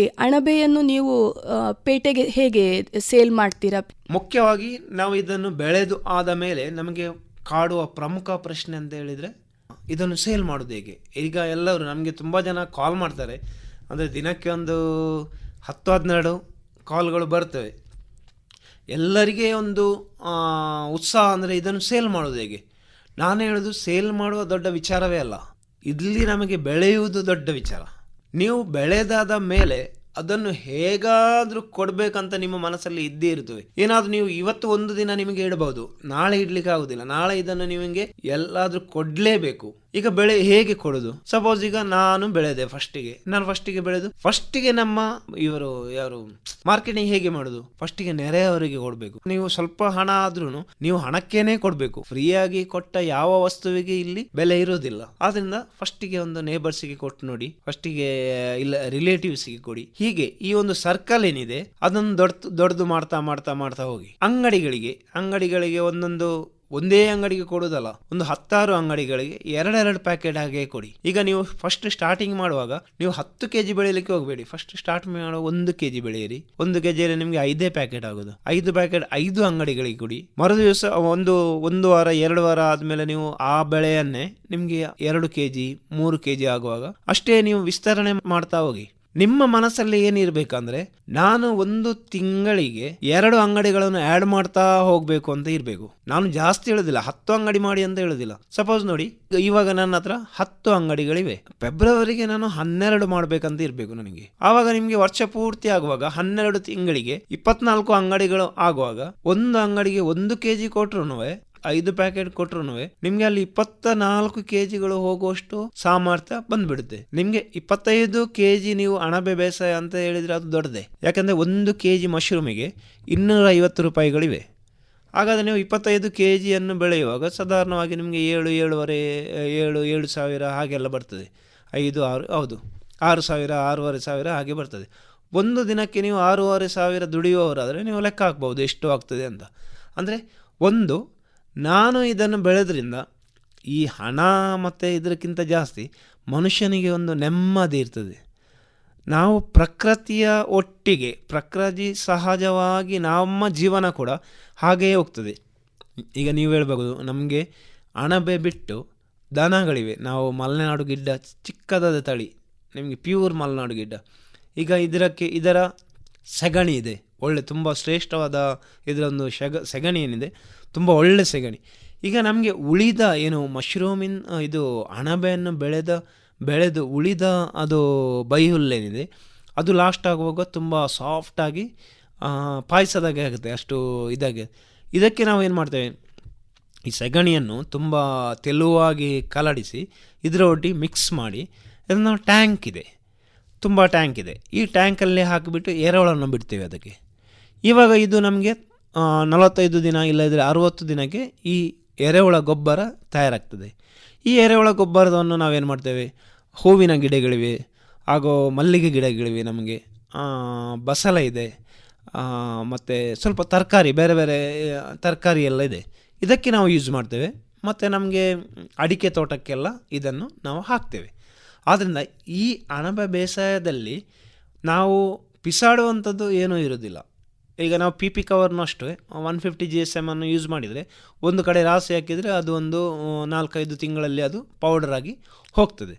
ಅಣಬೆಯನ್ನು ನೀವು ಪೇಟೆಗೆ ಹೇಗೆ ಸೇಲ್ ಮಾಡ್ತೀರಾ? ಮುಖ್ಯವಾಗಿ ನಾವು ಇದನ್ನು ಬೆಳೆದು ಆದ ಮೇಲೆ ನಮಗೆ ಕಾಡುವ ಪ್ರಮುಖ ಪ್ರಶ್ನೆ ಅಂತ ಹೇಳಿದರೆ ಇದನ್ನು ಸೇಲ್ ಮಾಡೋದು ಹೇಗೆ. ಈಗ ಎಲ್ಲರೂ ನಮಗೆ ತುಂಬ ಜನ ಕಾಲ್ ಮಾಡ್ತಾರೆ, ಅಂದರೆ ದಿನಕ್ಕೆ ಒಂದು 10-12 ಕಾಲ್ಗಳು ಬರ್ತವೆ. ಎಲ್ಲರಿಗೆ ಒಂದು ಉತ್ಸಾಹ, ಅಂದರೆ ಇದನ್ನು ಸೇಲ್ ಮಾಡೋದು ಹೇಗೆ. ನಾನು ಹೇಳೋದು, ಸೇಲ್ ಮಾಡುವ ದೊಡ್ಡ ವಿಚಾರವೇ ಅಲ್ಲ, ಇಲ್ಲಿ ನಮಗೆ ಬೆಳೆಯುವುದು ದೊಡ್ಡ ವಿಚಾರ. ನೀವು ಬೆಳೆದಾದ ಮೇಲೆ ಅದನ್ನು ಹೇಗಾದರೂ ಕೊಡಬೇಕಂತ ನಿಮ್ಮ ಮನಸ್ಸಲ್ಲಿ ಇದ್ದೇ ಇರ್ತವೆ. ಏನಾದರೂ ನೀವು ಇವತ್ತು ಒಂದು ದಿನ ನಿಮಗೆ ಇಡಬಹುದು, ನಾಳೆ ಇಡ್ಲಿಕ್ಕೆ ಆಗುದಿಲ್ಲ, ನಾಳೆ ಇದನ್ನು ನಿಮಗೆ ಎಲ್ಲಾದರೂ ಕೊಡಲೇಬೇಕು. ಈಗ ಬೆಳೆ ಹೇಗೆ ಕೊಡೋದು? ಸಪೋಸ್ ಈಗ ನಾನು ಬೆಳೆದೆ, ಫಸ್ಟಿಗೆ ಬೆಳೆದು ಫಸ್ಟಿಗೆ ನಮ್ಮ ಇವರು ಯಾರು ಮಾರ್ಕೆಟಿಂಗ್ ಹೇಗೆ ಮಾಡೋದು, ಫಸ್ಟಿಗೆ ನೆರೆಯವರಿಗೆ ಕೊಡಬೇಕು. ನೀವು ಸ್ವಲ್ಪ ಹಣ ಆದ್ರೂ ನೀವು ಹಣಕ್ಕೇನೆ ಕೊಡಬೇಕು. ಫ್ರೀಯಾಗಿ ಕೊಟ್ಟ ಯಾವ ವಸ್ತುವಿಗೆ ಇಲ್ಲಿ ಬೆಲೆ ಇರೋದಿಲ್ಲ. ಆದ್ರಿಂದ ಫಸ್ಟಿಗೆ ಒಂದು ನೇಬರ್ಸಿಗೆ ಕೊಟ್ಟು ನೋಡಿ, ಫಸ್ಟಿಗೆ ಇಲ್ಲ ರಿಲೇಟಿವ್ಸ್ಗೆ ಕೊಡಿ. ಹೀಗೆ ಈ ಒಂದು ಸರ್ಕಲ್ ಏನಿದೆ ಅದನ್ನು ದೊಡ್ಡದು ಮಾಡ್ತಾ ಮಾಡ್ತಾ ಮಾಡ್ತಾ ಹೋಗಿ. ಅಂಗಡಿಗಳಿಗೆ ಒಂದೇ ಅಂಗಡಿಗೆ ಕೊಡೋದಲ್ಲ, ಒಂದು 10 ಅಂಗಡಿಗಳಿಗೆ 2 ಪ್ಯಾಕೆಟ್ ಹಾಗೆ ಕೊಡಿ. ಈಗ ನೀವು ಫಸ್ಟ್ ಸ್ಟಾರ್ಟಿಂಗ್ ಮಾಡುವಾಗ ನೀವು 10 kg ಬೆಳೀಲಿಕ್ಕೆ ಹೋಗಬೇಡಿ. ಫಸ್ಟ್ ಸ್ಟಾರ್ಟ್ ಮಾಡೋ 1 kg ಬೆಳೆಯಿರಿ. 1 kgಯಲ್ಲಿ ನಿಮಗೆ 5 ಪ್ಯಾಕೆಟ್ ಆಗೋದು. 5 ಪ್ಯಾಕೆಟ್ 5 ಅಂಗಡಿಗಳಿಗೆ ಕೊಡಿ. ಮರು ದಿವಸ ಒಂದು ವಾರ 2 ವಾರ ಆದ್ಮೇಲೆ ನೀವು ಆ ಬೆಳೆಯನ್ನೇ ನಿಮ್ಗೆ 2 kg 3 kg ಆಗುವಾಗ ಅಷ್ಟೇ ನೀವು ವಿಸ್ತರಣೆ ಮಾಡ್ತಾ ಹೋಗಿ. ನಿಮ್ಮ ಮನಸ್ಸಲ್ಲಿ ಏನಿರ್ಬೇಕಂದ್ರೆ, ನಾನು 1 ತಿಂಗಳಿಗೆ 2 ಅಂಗಡಿಗಳನ್ನು ಆ್ಯಡ್ ಮಾಡ್ತಾ ಹೋಗ್ಬೇಕು ಅಂತ ಇರಬೇಕು. ನಾನು ಜಾಸ್ತಿ ಹೇಳೋದಿಲ್ಲ, 10 ಅಂಗಡಿ ಮಾಡಿ ಅಂತ ಹೇಳೋದಿಲ್ಲ. ಸಪೋಸ್ ನೋಡಿ, ಇವಾಗ ನನ್ನ ಹತ್ರ 10 ಅಂಗಡಿಗಳಿವೆ. ಫೆಬ್ರವರಿಗೆ ನಾನು 12 ಮಾಡ್ಬೇಕಂತ ಇರಬೇಕು ನನಗೆ. ಆವಾಗ ನಿಮಗೆ ವರ್ಷ ಪೂರ್ತಿ ಆಗುವಾಗ 12 ತಿಂಗಳಿಗೆ 24 ಅಂಗಡಿಗಳು ಆಗುವಾಗ, ಒಂದು ಅಂಗಡಿಗೆ 1 kg ಕೊಟ್ರು 5 ಪ್ಯಾಕೆಟ್ ಕೊಟ್ರು ನಿಮ್ಗೆ ಅಲ್ಲಿ 24 kgಗಳು ಹೋಗುವಷ್ಟು ಸಾಮರ್ಥ್ಯ ಬಂದ್ಬಿಡುತ್ತೆ. ನಿಮ್ಗೆ 25 kg ನೀವು ಅಣಬೆ ಬೇಸಾಯ ಅಂತ ಹೇಳಿದ್ರೆ ಅದು ದೊಡ್ಡದೆ. ಯಾಕಂದ್ರೆ 1 kg ಮಶ್ರೂಮಿಗೆ 250 ರೂಪಾಯಿಗಳಿವೆ. ಹಾಗಾದ್ರೆ ನೀವು 25 kgಯನ್ನು ಬೆಳೆಯುವಾಗ ಸಾಧಾರಣವಾಗಿ ನಿಮಗೆ 7 ಸಾವಿರ ಹಾಗೆಲ್ಲ ಬರ್ತದೆ. 6 ಸಾವಿರ 6,500 ಸಾವಿರ ಹಾಗೆ ಬರ್ತದೆ. ಒಂದು ದಿನಕ್ಕೆ ನೀವು 6,500 ದುಡಿಯುವವರಾದರೆ ನೀವು ಲೆಕ್ಕ ಹಾಕ್ಬಹುದು ಎಷ್ಟು ಆಗ್ತದೆ ಅಂತ. ಅಂದರೆ ನಾನು ಇದನ್ನು ಬೆಳೆದ್ರಿಂದ ಈ ಹಣ ಮತ್ತು ಇದಕ್ಕಿಂತ ಜಾಸ್ತಿ ಮನುಷ್ಯನಿಗೆ ಒಂದು ನೆಮ್ಮದಿ ಇರ್ತದೆ. ನಾವು ಪ್ರಕೃತಿಯ ಒಟ್ಟಿಗೆ, ಪ್ರಕೃತಿ ಸಹಜವಾಗಿ ನಮ್ಮ ಜೀವನ ಕೂಡ ಹಾಗೆಯೇ ಹೋಗ್ತದೆ. ಈಗ ನೀವು ಹೇಳ್ಬೋದು, ನಮಗೆ ಅಣಬೆ ಬಿಟ್ಟು ದನಗಳಿವೆ. ನಾವು ಮಲೆನಾಡು ಗಿಡ್ಡ ಚಿಕ್ಕದಾದ ತಳಿ, ನಿಮಗೆ ಪ್ಯೂರ್ ಮಲೆನಾಡು ಗಿಡ್ಡ. ಈಗ ಇದರ ಸೆಗಣಿ ಇದೆ, ಒಳ್ಳೆ ತುಂಬ ಶ್ರೇಷ್ಠವಾದ ಇದರೊಂದು ಸೆಗಣಿ ಏನಿದೆ, ತುಂಬ ಒಳ್ಳೆ ಸೆಗಣಿ. ಈಗ ನಮಗೆ ಉಳಿದ ಏನು ಮಶ್ರೂಮಿನ್ ಇದು ಅಣಬೆಯನ್ನು ಬೆಳೆದು ಉಳಿದ ಅದು ಬೈಹುಲ್ಲೇನಿದೆ ಅದು ಲಾಸ್ಟ್ ಆಗುವಾಗ ತುಂಬ ಸಾಫ್ಟಾಗಿ ಪಾಯಸದಾಗೆ ಆಗುತ್ತೆ, ಅಷ್ಟು ಇದಾಗೆ. ಇದಕ್ಕೆ ನಾವು ಏನು ಮಾಡ್ತೇವೆ, ಈ ಸೆಗಣಿಯನ್ನು ತುಂಬ ತೆಳುವಾಗಿ ಕಲಡಿಸಿ ಇದರ ಒಟ್ಟಿಗೆ ಮಿಕ್ಸ್ ಮಾಡಿ ಇದನ್ನು ತುಂಬ ಟ್ಯಾಂಕ್ ಇದೆ, ಈ ಟ್ಯಾಂಕಲ್ಲೇ ಹಾಕಿಬಿಟ್ಟು ಎರೆಹುಳನ್ನು ಬಿಡ್ತೇವೆ ಅದಕ್ಕೆ. ಇವಾಗ ಇದು ನಮಗೆ 45 ದಿನ ಇಲ್ಲದಿದ್ದರೆ 60 ದಿನಕ್ಕೆ ಈ ಎರೆಹುಳ ಗೊಬ್ಬರ ತಯಾರಾಗ್ತದೆ. ಈ ಎರೆಹುಳ ಗೊಬ್ಬರವನ್ನು ನಾವೇನು ಮಾಡ್ತೇವೆ, ಹೂವಿನ ಗಿಡಗಳಿವೆ, ಹಾಗೂ ಮಲ್ಲಿಗೆ ಗಿಡಗಳಿವೆ, ನಮಗೆ ಬಸಳೆ ಇದೆ, ಮತ್ತು ಸ್ವಲ್ಪ ತರಕಾರಿ, ಬೇರೆ ಬೇರೆ ತರಕಾರಿ ಎಲ್ಲ ಇದೆ. ಇದಕ್ಕೆ ನಾವು ಯೂಸ್ ಮಾಡ್ತೇವೆ. ಮತ್ತು ನಮಗೆ ಅಡಿಕೆ ತೋಟಕ್ಕೆಲ್ಲ ಇದನ್ನು ನಾವು ಹಾಕ್ತೇವೆ. ಆದ್ದರಿಂದ ಈ ಅಣಬೆ ಬೇಸಾಯದಲ್ಲಿ ನಾವು ಬಿಸಾಡುವಂಥದ್ದು ಏನೂ ಇರೋದಿಲ್ಲ. ಈಗ ನಾವು PP ಕವರ್ನೂ ಅಷ್ಟೇ 150 GSM ಅನ್ನು ಯೂಸ್ ಮಾಡಿದರೆ ಒಂದು ಕಡೆ ರಾಸಿ ಹಾಕಿದರೆ ಅದು ಒಂದು 4-5 ತಿಂಗಳಲ್ಲಿ ಅದು ಪೌಡರ್ ಆಗಿ ಹೋಗ್ತದೆ.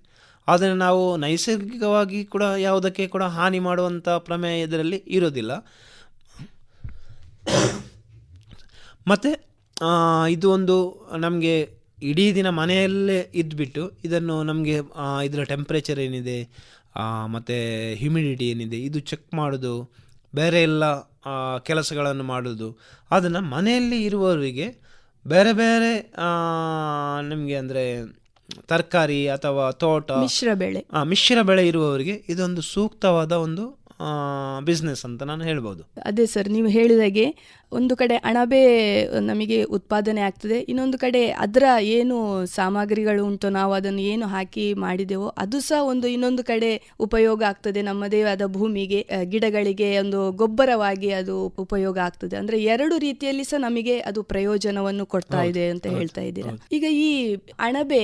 ಆದರೆ ನಾವು ನೈಸರ್ಗಿಕವಾಗಿ ಕೂಡ ಯಾವುದಕ್ಕೆ ಕೂಡ ಹಾನಿ ಮಾಡುವಂಥ ಪ್ರಮೇಯ ಇದರಲ್ಲಿ ಇರೋದಿಲ್ಲ. ಮತ್ತು ಇದು ಒಂದು ನಮಗೆ ಇಡೀ ದಿನ ಮನೆಯಲ್ಲೇ ಇದ್ಬಿಟ್ಟು ಇದನ್ನು ನಮಗೆ ಇದರ ಟೆಂಪ್ರೇಚರ್ ಏನಿದೆ ಮತ್ತು ಹ್ಯುಮಿಡಿಟಿ ಏನಿದೆ ಇದು ಚೆಕ್ ಮಾಡೋದು, ಬೇರೆ ಎಲ್ಲ ಕೆಲಸಗಳನ್ನು ಮಾಡೋದು, ಅದನ್ನು ಮನೆಯಲ್ಲಿ ಇರುವವರಿಗೆ ಬೇರೆ ಬೇರೆ ನಿಮಗೆ ಅಂದರೆ ತರಕಾರಿ ಅಥವಾ ತೋಟ ಮಿಶ್ರ ಬೆಳೆ ಇರುವವರಿಗೆ ಇದೊಂದು ಸೂಕ್ತವಾದ ಒಂದು ಬಿಸ್ನೆಸ್ ಅಂತ ನಾನು ಹೇಳ್ಬೋದು. ಅದೇ ಸರ್, ನೀವು ಹೇಳಿದಾಗೆ ಒಂದು ಕಡೆ ಅಣಬೆ ನಮಗೆ ಉತ್ಪಾದನೆ ಆಗ್ತದೆ, ಇನ್ನೊಂದು ಕಡೆ ಅದರ ಏನು ಸಾಮಗ್ರಿಗಳು ಉಂಟು, ನಾವು ಅದನ್ನು ಏನು ಹಾಕಿ ಮಾಡಿದೆವೋ ಅದು ಸಹ ಒಂದು ಇನ್ನೊಂದು ಕಡೆ ಉಪಯೋಗ ಆಗ್ತದೆ. ನಮ್ಮದೇ ಆದ ಭೂಮಿಗೆ, ಗಿಡಗಳಿಗೆ ಒಂದು ಗೊಬ್ಬರವಾಗಿ ಅದು ಉಪಯೋಗ ಆಗ್ತದೆ. ಅಂದ್ರೆ 2 ರೀತಿಯಲ್ಲಿ ಸಹ ನಮಗೆ ಅದು ಪ್ರಯೋಜನವನ್ನು ಕೊಡ್ತಾ ಇದೆ ಅಂತ ಹೇಳ್ತಾ ಇದ್ದೀರಾ. ಈಗ ಈ ಅಣಬೆ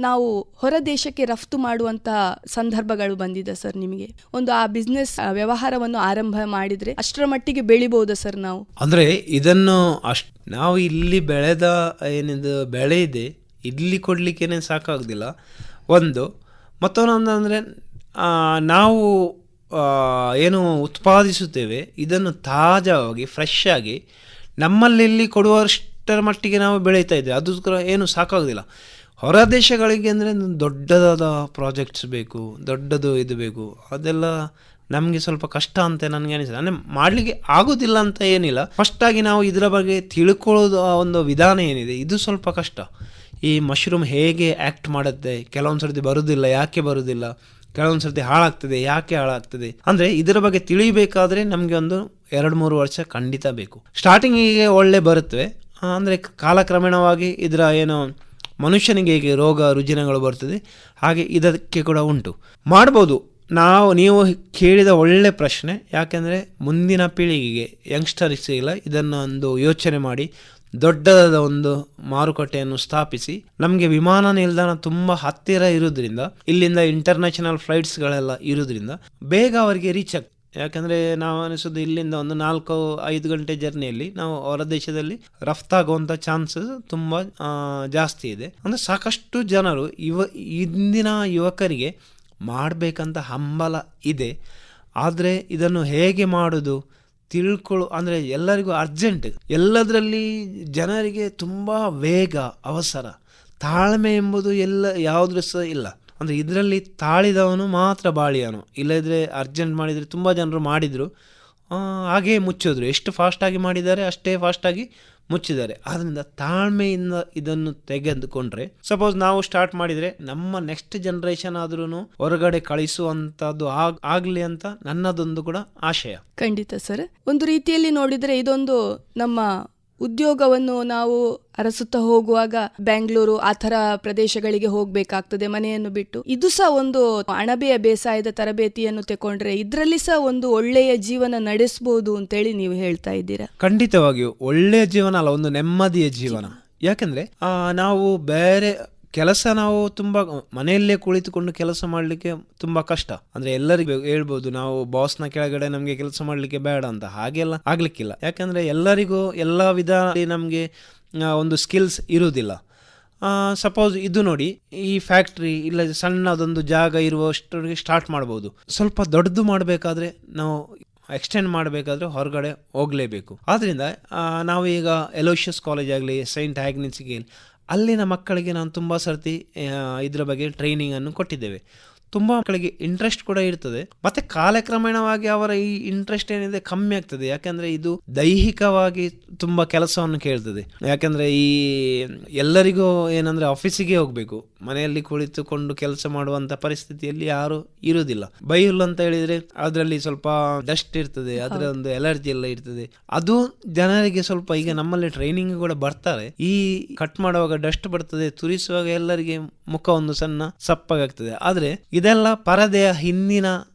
ನಾವು ಹೊರ ದೇಶಕ್ಕೆ ರಫ್ತು ಮಾಡುವಂತ ಸಂದರ್ಭಗಳು ಬಂದಿದೆ ಸರ್ ನಿಮಗೆ? ಒಂದು ಆ ಬಿಸ್ನೆಸ್ ವ್ಯವಹಾರವನ್ನು ಆರಂಭ ಮಾಡಿದ್ರೆ ಅಷ್ಟರ ಮಟ್ಟಿಗೆ ಬೆಳಿಬಹುದಾ ಸರ್ ನಾವು? ಅಂದರೆ ಇದನ್ನು ನಾವು ಇಲ್ಲಿ ಬೆಳೆದ ಏನಿದು ಬೆಳೆ ಇದೆ ಇಲ್ಲಿ ಕೊಡಲಿಕ್ಕೇನೆ ಸಾಕಾಗೋದಿಲ್ಲ ಒಂದು. ಮತ್ತೊಂದು ಅಂದರೆ ನಾವು ಏನು ಉತ್ಪಾದಿಸುತ್ತೇವೆ ಇದನ್ನು ತಾಜಾವಾಗಿ ಫ್ರೆಶ್ ಆಗಿ ನಮ್ಮಲ್ಲಿ ಕೊಡುವಷ್ಟರ ಮಟ್ಟಿಗೆ ನಾವು ಬೆಳೀತಾ ಇದ್ದೇವೆ. ಅದಕ್ಕೋಸ್ಕರ ಏನು ಸಾಕಾಗೋದಿಲ್ಲ. ಹೊರ ದೇಶಗಳಿಗೆ ಅಂದರೆ ದೊಡ್ಡದಾದ ಪ್ರಾಜೆಕ್ಟ್ಸ್ ಬೇಕು, ದೊಡ್ಡದು ಇದು ಬೇಕು, ಅದೆಲ್ಲ ನಮಗೆ ಸ್ವಲ್ಪ ಕಷ್ಟ ಅಂತ ನನಗೆ ಅನಿಸ್ತದೆ. ಅಂದರೆ ಮಾಡಲಿಕ್ಕೆ ಆಗೋದಿಲ್ಲ ಅಂತ ಏನಿಲ್ಲ, ಫಸ್ಟಾಗಿ ನಾವು ಇದರ ಬಗ್ಗೆ ತಿಳ್ಕೊಳ್ಳೋದು ಒಂದು ವಿಧಾನ ಏನಿದೆ ಇದು ಸ್ವಲ್ಪ ಕಷ್ಟ. ಈ ಮಶ್ರೂಮ್ ಹೇಗೆ ಆ್ಯಕ್ಟ್ ಮಾಡುತ್ತೆ, ಕೆಲವೊಂದು ಸರ್ತಿ ಬರೋದಿಲ್ಲ, ಯಾಕೆ ಬರೋದಿಲ್ಲ, ಕೆಲವೊಂದು ಸರ್ತಿ ಹಾಳಾಗ್ತದೆ, ಯಾಕೆ ಹಾಳಾಗ್ತದೆ, ಅಂದರೆ ಇದರ ಬಗ್ಗೆ ತಿಳಿಬೇಕಾದ್ರೆ ನಮಗೆ ಒಂದು 2-3 ವರ್ಷ ಖಂಡಿತ ಬೇಕು. ಸ್ಟಾರ್ಟಿಂಗಿಗೆ ಒಳ್ಳೆ ಬರುತ್ತವೆ, ಅಂದರೆ ಕಾಲಕ್ರಮೇಣವಾಗಿ ಇದರ ಏನು ಮನುಷ್ಯನಿಗೆ ಹೇಗೆ ರೋಗ ರುಜಿನಗಳು ಬರ್ತದೆ ಹಾಗೆ ಇದಕ್ಕೆ ಕೂಡ ಉಂಟು, ಮಾಡ್ಬೋದು. ನೀವು ಕೇಳಿದ ಒಳ್ಳೆ ಪ್ರಶ್ನೆ. ಯಾಕೆಂದರೆ ಮುಂದಿನ ಪೀಳಿಗೆಗೆ ಯಂಗ್ಸ್ಟರ್ಸಿಗೆಲ್ಲ ಇದನ್ನು ಒಂದು ಯೋಚನೆ ಮಾಡಿ ದೊಡ್ಡದಾದ ಒಂದು ಮಾರುಕಟ್ಟೆಯನ್ನು ಸ್ಥಾಪಿಸಿ, ನಮಗೆ ವಿಮಾನ ನಿಲ್ದಾಣ ತುಂಬ ಹತ್ತಿರ ಇರೋದ್ರಿಂದ, ಇಲ್ಲಿಂದ ಇಂಟರ್ನ್ಯಾಷನಲ್ ಫ್ಲೈಟ್ಸ್ಗಳೆಲ್ಲ ಇರೋದ್ರಿಂದ ಬೇಗ ಅವರಿಗೆ ರೀಚ್ ಆಗ್ತದೆ. ಯಾಕಂದರೆ ನಾವು ಅನಿಸೋದು ಇಲ್ಲಿಂದ ಒಂದು 4-5 ಗಂಟೆ ಜರ್ನಿಯಲ್ಲಿ ನಾವು ಹೊರ ದೇಶದಲ್ಲಿ ರಫ್ತಾಗುವಂಥ ಚಾನ್ಸಸ್ ತುಂಬ ಜಾಸ್ತಿ ಇದೆ. ಅಂದರೆ ಸಾಕಷ್ಟು ಜನರು ಇಂದಿನ ಯುವಕರಿಗೆ ಮಾಡಬೇಕಂತ ಹಂಬಲ ಇದೆ. ಆದರೆ ಇದನ್ನು ಹೇಗೆ ಮಾಡೋದು ಅಂದರೆ ಎಲ್ಲರಿಗೂ ಅರ್ಜೆಂಟ್, ಎಲ್ಲದರಲ್ಲಿ ಜನರಿಗೆ ತುಂಬ ವೇಗ, ಅವಸರ, ತಾಳ್ಮೆ ಎಂಬುದು ಯಾವುದ್ರೂ ಸಹ ಇಲ್ಲ. ಅಂದರೆ ಇದರಲ್ಲಿ ತಾಳಿದವನು ಮಾತ್ರ ಬಾಳಿಯವನು. ಇಲ್ಲದ್ರೆ ಅರ್ಜೆಂಟ್ ಮಾಡಿದರೆ ತುಂಬ ಜನರು ಮಾಡಿದರು, ಹಾಗೇ ಮುಚ್ಚಿದ್ರು. ಎಷ್ಟು ಫಾಸ್ಟಾಗಿ ಮಾಡಿದ್ದಾರೆ ಅಷ್ಟೇ ಫಾಸ್ಟಾಗಿ ಮುಚ್ಚಿದ್ದಾರೆ. ಆದ್ದರಿಂದ ತಾಳ್ಮೆಯಿಂದ ಇದನ್ನು ತೆಗೆದುಕೊಂಡ್ರೆ, ಸಪೋಸ್ ನಾವು ಸ್ಟಾರ್ಟ್ ಮಾಡಿದರೆ ನಮ್ಮ ನೆಕ್ಸ್ಟ್ ಜನ್ರೇಷನ್ ಆದ್ರೂ ಹೊರಗಡೆ ಕಳಿಸುವಂಥದ್ದು ಆಗಲಿ ಅಂತ ನನ್ನದೊಂದು ಕೂಡ ಆಶಯ. ಖಂಡಿತ ಸರ್. ಒಂದು ರೀತಿಯಲ್ಲಿ ನೋಡಿದರೆ ಇದೊಂದು ನಮ್ಮ ಉದ್ಯೋಗವನ್ನು ನಾವು ಅರಸುತ್ತಾ ಹೋಗುವಾಗ ಬೆಂಗಳೂರು ಆ ಥರ ಪ್ರದೇಶಗಳಿಗೆ ಹೋಗಬೇಕಾಗ್ತದೆ ಮನೆಯನ್ನು ಬಿಟ್ಟು. ಇದು ಸಹ ಒಂದು ಅಣಬೆಯ ಬೇಸಾಯದ ತರಬೇತಿಯನ್ನು ತಗೊಂಡ್ರೆ ಇದರಲ್ಲಿ ಸಹ ಒಂದು ಒಳ್ಳೆಯ ಜೀವನ ನಡೆಸಬಹುದು ಅಂತೇಳಿ ನೀವು ಹೇಳ್ತಾ ಇದ್ದೀರಾ? ಖಂಡಿತವಾಗಿಯೂ ಒಳ್ಳೆಯ ಜೀವನ ಅಲ್ಲ, ಒಂದು ನೆಮ್ಮದಿಯ ಜೀವನ. ಯಾಕೆಂದರೆ ನಾವು ಬೇರೆ ಕೆಲಸ ನಾವು ತುಂಬ ಮನೆಯಲ್ಲೇ ಕುಳಿತುಕೊಂಡು ಕೆಲಸ ಮಾಡಲಿಕ್ಕೆ ತುಂಬ ಕಷ್ಟ. ಅಂದರೆ ಎಲ್ಲರಿಗೂ ಹೇಳ್ಬೋದು ನಾವು ಬಾಸ್ನ ಕೆಳಗಡೆ ನಮಗೆ ಕೆಲಸ ಮಾಡಲಿಕ್ಕೆ ಬೇಡ ಅಂತ, ಹಾಗೆಲ್ಲ ಆಗಲಿಕ್ಕಿಲ್ಲ. ಯಾಕಂದರೆ ಎಲ್ಲರಿಗೂ ಎಲ್ಲ ವಿಧ ನಮಗೆ ಒಂದು ಸ್ಕಿಲ್ಸ್ ಇರುವುದಿಲ್ಲ. ಸಪೋಸ್ ಇದು ನೋಡಿ, ಈ ಫ್ಯಾಕ್ಟ್ರಿ ಇಲ್ಲ ಸಣ್ಣದೊಂದು ಜಾಗ ಇರುವಷ್ಟರಿಗೆ ಸ್ಟಾರ್ಟ್ ಮಾಡ್ಬೋದು. ಸ್ವಲ್ಪ ದೊಡ್ಡದು ಮಾಡಬೇಕಾದ್ರೆ ನಾವು ಎಕ್ಸ್ಟೆಂಡ್ ಮಾಡಬೇಕಾದ್ರೆ ಹೊರಗಡೆ ಹೋಗಲೇಬೇಕು. ಆದ್ದರಿಂದ ನಾವು ಈಗ ಎಲೋಷಿಯಸ್ ಕಾಲೇಜ್ ಆಗಲಿ, ಸೈಂಟ್ ಆಗ್ನೆಸ್ಗೆ ಅಲ್ಲಿನ ಮಕ್ಕಳಿಗೆ ನಾನು ತುಂಬ ಸರ್ತಿ ಇದರ ಬಗ್ಗೆ ಟ್ರೈನಿಂಗನ್ನು ಕೊಟ್ಟಿದ್ದೇವೆ. ತುಂಬ ಮಕ್ಕಳಿಗೆ ಇಂಟ್ರೆಸ್ಟ್ ಕೂಡ ಇರ್ತದೆ. ಮತ್ತು ಕಾಲಕ್ರಮೇಣವಾಗಿ ಅವರ ಈ ಇಂಟ್ರೆಸ್ಟ್ ಏನಿದೆ ಕಮ್ಮಿ ಆಗ್ತದೆ. ಯಾಕೆಂದರೆ ಇದು ದೈಹಿಕವಾಗಿ ತುಂಬ ಕೆಲಸವನ್ನು ಕೇಳ್ತದೆ. ಯಾಕೆಂದರೆ ಈ ಎಲ್ಲರಿಗೂ ಏನಂದರೆ ಆಫೀಸಿಗೆ ಹೋಗಬೇಕು, ಮನೆಯಲ್ಲಿ ಕುಳಿತುಕೊಂಡು ಕೆಲಸ ಮಾಡುವಂಥ ಪರಿಸ್ಥಿತಿಯಲ್ಲಿ ಯಾರು ಇರುವುದಿಲ್ಲ. ಬೈಹುಲ್ಲು ಅಂತ ಹೇಳಿದರೆ ಅದರಲ್ಲಿ ಸ್ವಲ್ಪ ಡಸ್ಟ್ ಇರ್ತದೆ, ಅದರ ಒಂದು ಎಲರ್ಜಿ ಎಲ್ಲ ಇರ್ತದೆ. ಅದು ಜನರಿಗೆ ಸ್ವಲ್ಪ, ಈಗ ನಮ್ಮಲ್ಲಿ ಟ್ರೈನಿಂಗ್ ಕೂಡ ಬರ್ತಾರೆ, ಈ ಕಟ್ ಮಾಡುವಾಗ ಡಸ್ಟ್ ಬರ್ತದೆ, ತುರಿಸುವಾಗ ಎಲ್ಲರಿಗೆ ಮುಖ ಒಂದು ಸಣ್ಣ ಸಪ್ಪಗಾಗ್ತದೆ. ಆದರೆ ಇದೆಲ್ಲ ಪರದೆಯ ಹಿಂದಿನ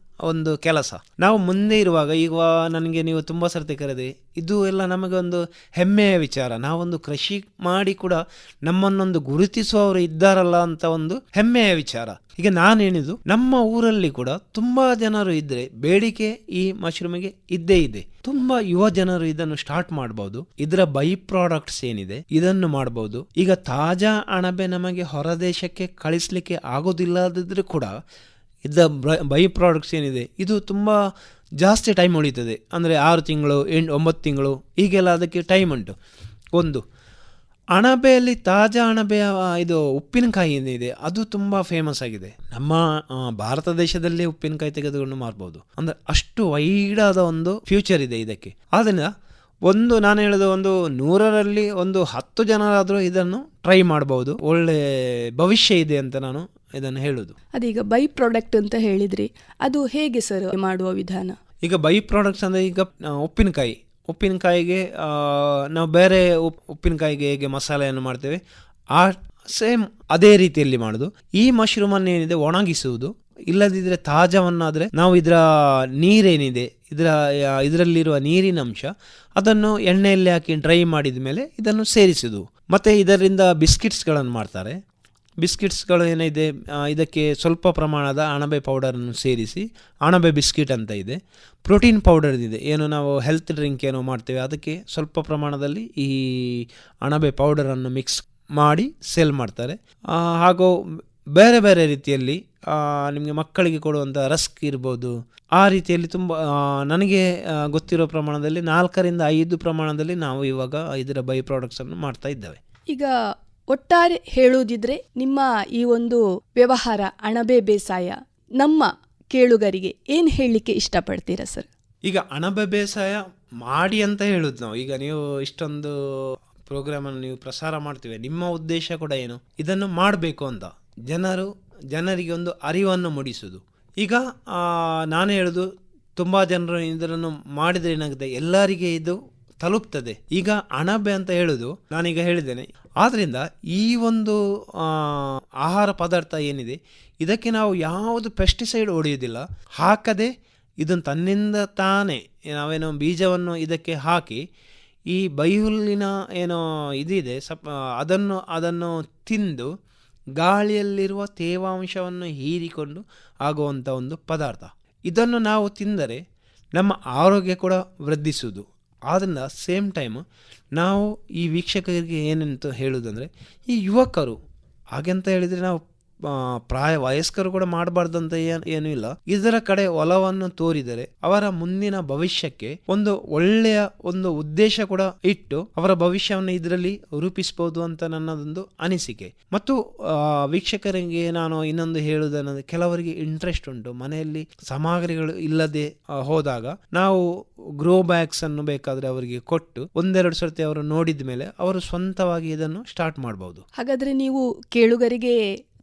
ಒಂದು ಕೆಲಸ. ನಾವು ಮುಂದೆ ಇರುವಾಗ, ಈಗ ನನಗೆ ನೀವು ತುಂಬ ಸರ್ತಿ ಕರೆದೆ, ಇದು ಎಲ್ಲ ನಮಗೆ ಒಂದು ಹೆಮ್ಮೆಯ ವಿಚಾರ. ನಾವೊಂದು ಕೃಷಿ ಮಾಡಿ ಕೂಡ ನಮ್ಮನ್ನೊಂದು ಗುರುತಿಸುವವರು ಇದ್ದಾರಲ್ಲ ಅಂತ ಒಂದು ಹೆಮ್ಮೆಯ ವಿಚಾರ. ಈಗ ನಾನೇನಿದು ನಮ್ಮ ಊರಲ್ಲಿ ಕೂಡ ತುಂಬ ಜನರು ಇದ್ದರೆ ಬೇಡಿಕೆ ಈ ಮಶ್ರೂಮಿಗೆ ಇದ್ದೇ ಇದೆ. ತುಂಬ ಯುವ ಜನರು ಇದನ್ನು ಸ್ಟಾರ್ಟ್ ಮಾಡಬಹುದು. ಇದರ ಬೈ ಪ್ರಾಡಕ್ಟ್ಸ್ ಏನಿದೆ ಇದನ್ನು ಮಾಡಬಹುದು. ಈಗ ತಾಜಾ ಅಣಬೆ ನಮಗೆ ಹೊರ ದೇಶಕ್ಕೆ ಕಳಿಸ್ಲಿಕ್ಕೆ ಆಗೋದಿಲ್ಲದಿದ್ರೂ ಕೂಡ ಇದರ ಬೈ ಪ್ರಾಡಕ್ಟ್ಸ್ ಏನಿದೆ ಇದು ತುಂಬ ಜಾಸ್ತಿ ಟೈಮ್ ಉಳಿತದೆ. ಅಂದರೆ 6 ತಿಂಗಳು 9 ತಿಂಗಳು ಹೀಗೆಲ್ಲ ಅದಕ್ಕೆ ಟೈಮ್ ಉಂಟು. ಒಂದು ಅಣಬೆಯಲ್ಲಿ ತಾಜಾ ಅಣಬೆಯ ಇದು ಉಪ್ಪಿನಕಾಯಿ ಏನಿದೆ ಅದು ತುಂಬಾ ಫೇಮಸ್ ಆಗಿದೆ. ನಮ್ಮ ಭಾರತ ದೇಶದಲ್ಲೇ ಉಪ್ಪಿನಕಾಯಿ ತೆಗೆದುಕೊಂಡು ಮಾರ್ಬೋದು. ಅಂದ್ರೆ ಅಷ್ಟು ವೈಡ್ ಆದ ಒಂದು ಫ್ಯೂಚರ್ ಇದೆ ಇದಕ್ಕೆ. ಆದ್ರಿಂದ ನಾನು ಹೇಳೋದು, 100ರಲ್ಲಿ 10 ಜನರಾದರೂ ಇದನ್ನು ಟ್ರೈ ಮಾಡಬಹುದು. ಒಳ್ಳೆ ಭವಿಷ್ಯ ಇದೆ ಅಂತ ನಾನು ಇದನ್ನು ಹೇಳುದು. ಅದೀಗ ಬೈ ಪ್ರಾಡಕ್ಟ್ ಅಂತ ಹೇಳಿದ್ರಿ, ಅದು ಹೇಗೆ ಸರ್ ಮಾಡುವ ವಿಧಾನ? ಈಗ ಬೈ ಪ್ರಾಡಕ್ಟ್ಸ್ ಅಂದರೆ ಈಗ ಉಪ್ಪಿನಕಾಯಿಗೆ ನಾವು ಬೇರೆ ಉಪ್ಪಿನಕಾಯಿಗೆ ಹೇಗೆ ಮಸಾಲೆಯನ್ನು ಮಾಡ್ತೇವೆ ಸೇಮ್ ಅದೇ ರೀತಿಯಲ್ಲಿ ಮಾಡೋದು. ಈ ಮಶ್ರೂಮನ್ನು ಏನಿದೆ ಒಣಗಿಸುವುದು, ಇಲ್ಲದಿದ್ದರೆ ತಾಜಾವನ್ನಾದರೆ ನಾವು ಇದರ ನೀರೇನಿದೆ ಇದರಲ್ಲಿರುವ ನೀರಿನ ಅಂಶ ಅದನ್ನು ಎಣ್ಣೆಯಲ್ಲಿ ಹಾಕಿ ಡ್ರೈ ಮಾಡಿದ ಮೇಲೆ ಇದನ್ನು ಸೇರಿಸುವುದು. ಮತ್ತು ಇದರಿಂದ ಬಿಸ್ಕಿಟ್ಸ್ಗಳನ್ನು ಮಾಡ್ತಾರೆ. ಬಿಸ್ಕಿಟ್ಸ್ಗಳು ಏನಿದೆ ಇದಕ್ಕೆ ಸ್ವಲ್ಪ ಪ್ರಮಾಣದ ಅಣಬೆ ಪೌಡರನ್ನು ಸೇರಿಸಿ ಅಣಬೆ ಬಿಸ್ಕಿಟ್ ಅಂತ ಇದೆ. ಪ್ರೋಟೀನ್ ಪೌಡರ್ ಇದೆ, ಏನು ನಾವು ಹೆಲ್ತ್ ಡ್ರಿಂಕ್ ಏನೋ ಮಾಡ್ತೇವೆ ಅದಕ್ಕೆ ಸ್ವಲ್ಪ ಪ್ರಮಾಣದಲ್ಲಿ ಈ ಅಣಬೆ ಪೌಡರನ್ನು ಮಿಕ್ಸ್ ಮಾಡಿ ಸೇಲ್ ಮಾಡ್ತಾರೆ. ಹಾಗೂ ಬೇರೆ ಬೇರೆ ರೀತಿಯಲ್ಲಿ ನಿಮಗೆ ಮಕ್ಕಳಿಗೆ ಕೊಡುವಂಥ ರಸ್ಕ್ ಇರ್ಬೋದು, ಆ ರೀತಿಯಲ್ಲಿ ತುಂಬ ನನಗೆ ಗೊತ್ತಿರೋ ಪ್ರಮಾಣದಲ್ಲಿ 4ರಿಂದ 5 ಪ್ರಮಾಣದಲ್ಲಿ ನಾವು ಇವಾಗ ಇದರ ಬೈ ಪ್ರಾಡಕ್ಟ್ಸನ್ನು ಮಾಡ್ತಾ ಇದ್ದೇವೆ. ಈಗ ಒಟ್ಟಾರೆ ಹೇಳುವುದಿದ್ರೆ ನಿಮ್ಮ ಈ ಒಂದು ವ್ಯವಹಾರ ಅಣಬೆ ಬೇಸಾಯ ನಮ್ಮ ಕೇಳುಗರಿಗೆ ಏನು ಹೇಳಲಿಕ್ಕೆ ಇಷ್ಟಪಡ್ತೀರಾ ಸರ್? ಈಗ ಅಣಬೆ ಬೇಸಾಯ ಮಾಡಿ ಅಂತ ಹೇಳುದು ನಾವು. ಈಗ ನೀವು ಇಷ್ಟೊಂದು ಪ್ರೋಗ್ರಾಮನ್ನು ನೀವು ಪ್ರಸಾರ ಮಾಡ್ತೀವಿ, ನಿಮ್ಮ ಉದ್ದೇಶ ಕೂಡ ಏನು, ಇದನ್ನು ಮಾಡಬೇಕು ಅಂತ ಜನರಿಗೆ ಒಂದು ಅರಿವನ್ನು ಮೂಡಿಸುವುದು. ಈಗ ನಾನು ಹೇಳೋದು, ತುಂಬ ಜನರು ಇದನ್ನು ಮಾಡಿದರೆ ಏನಾಗುತ್ತೆ, ಎಲ್ಲರಿಗೆ ಇದು ತಲುಪ್ತದೆ. ಈಗ ಅಣಬೆ ಅಂತ ಹೇಳೋದು ನಾನೀಗ ಹೇಳಿದ್ದೇನೆ. ಆದ್ದರಿಂದ ಈ ಒಂದು ಆಹಾರ ಪದಾರ್ಥ ಏನಿದೆ ಇದಕ್ಕೆ ನಾವು ಯಾವುದು ಪೆಸ್ಟಿಸೈಡ್ ಹೊಡೆಯುವುದಿಲ್ಲ, ಹಾಕದೆ ಇದನ್ನು ತನ್ನಿಂದ ತಾನೇ ನಾವೇನೋ ಬೀಜವನ್ನು ಇದಕ್ಕೆ ಹಾಕಿ ಈ ಬೈಹುಲ್ಲಿನ ಏನೋ ಇದಿದೆ ಅದನ್ನು ತಿಂದು ಗಾಳಿಯಲ್ಲಿರುವ ತೇವಾಂಶವನ್ನು ಹೀರಿಕೊಂಡು ಆಗುವಂಥ ಒಂದು ಪದಾರ್ಥ. ಇದನ್ನು ನಾವು ತಿಂದರೆ ನಮ್ಮ ಆರೋಗ್ಯ ಕೂಡ ವೃದ್ಧಿಸುವುದು. ಆದ್ದರಿಂದ ಸೇಮ್ ಟೈಮ್ ನಾವು ಈ ವೀಕ್ಷಕರಿಗೆ ಏನಂತ ಹೇಳುವುದಂದರೆ, ಈ ಯುವಕರು ಹಾಗೆಂತ ಹೇಳಿದರೆ ನಾವು ವಯಸ್ಕರು ಕೂಡ ಮಾಡಬಾರ್ದಂತ ಏನೂ ಇಲ್ಲ. ಇದರ ಕಡೆ ಒಲವನ್ನು ತೋರಿದರೆ ಅವರ ಮುಂದಿನ ಭವಿಷ್ಯಕ್ಕೆ ಒಂದು ಒಳ್ಳೆಯ ಒಂದು ಉದ್ದೇಶ ಕೂಡ ಇಟ್ಟು ಅವರ ಭವಿಷ್ಯವನ್ನು ಇದರಲ್ಲಿ ರೂಪಿಸಬಹುದು ಅಂತ ನನ್ನದೊಂದು ಅನಿಸಿಕೆ. ಮತ್ತು ವೀಕ್ಷಕರಿಗೆ ನಾನು ಇನ್ನೊಂದು ಹೇಳುವುದೇನೆಂದರೆ, ಕೆಲವರಿಗೆ ಇಂಟ್ರೆಸ್ಟ್ ಉಂಟು, ಮನೆಯಲ್ಲಿ ಸಾಮಗ್ರಿಗಳು ಇಲ್ಲದೆ ಹೋದಾಗ ನಾವು ಗ್ರೋ ಬ್ಯಾಗ್ಸ್ ಅನ್ನು ಬೇಕಾದರೆ ಅವರಿಗೆ ಕೊಟ್ಟು 1-2 ಸರ್ತಿ ಅವರು ನೋಡಿದ ಮೇಲೆ ಅವರು ಸ್ವಂತವಾಗಿ ಇದನ್ನು ಸ್ಟಾರ್ಟ್ ಮಾಡಬಹುದು. ಹಾಗಾದ್ರೆ ನೀವು ಕೇಳುಗರಿಗೆ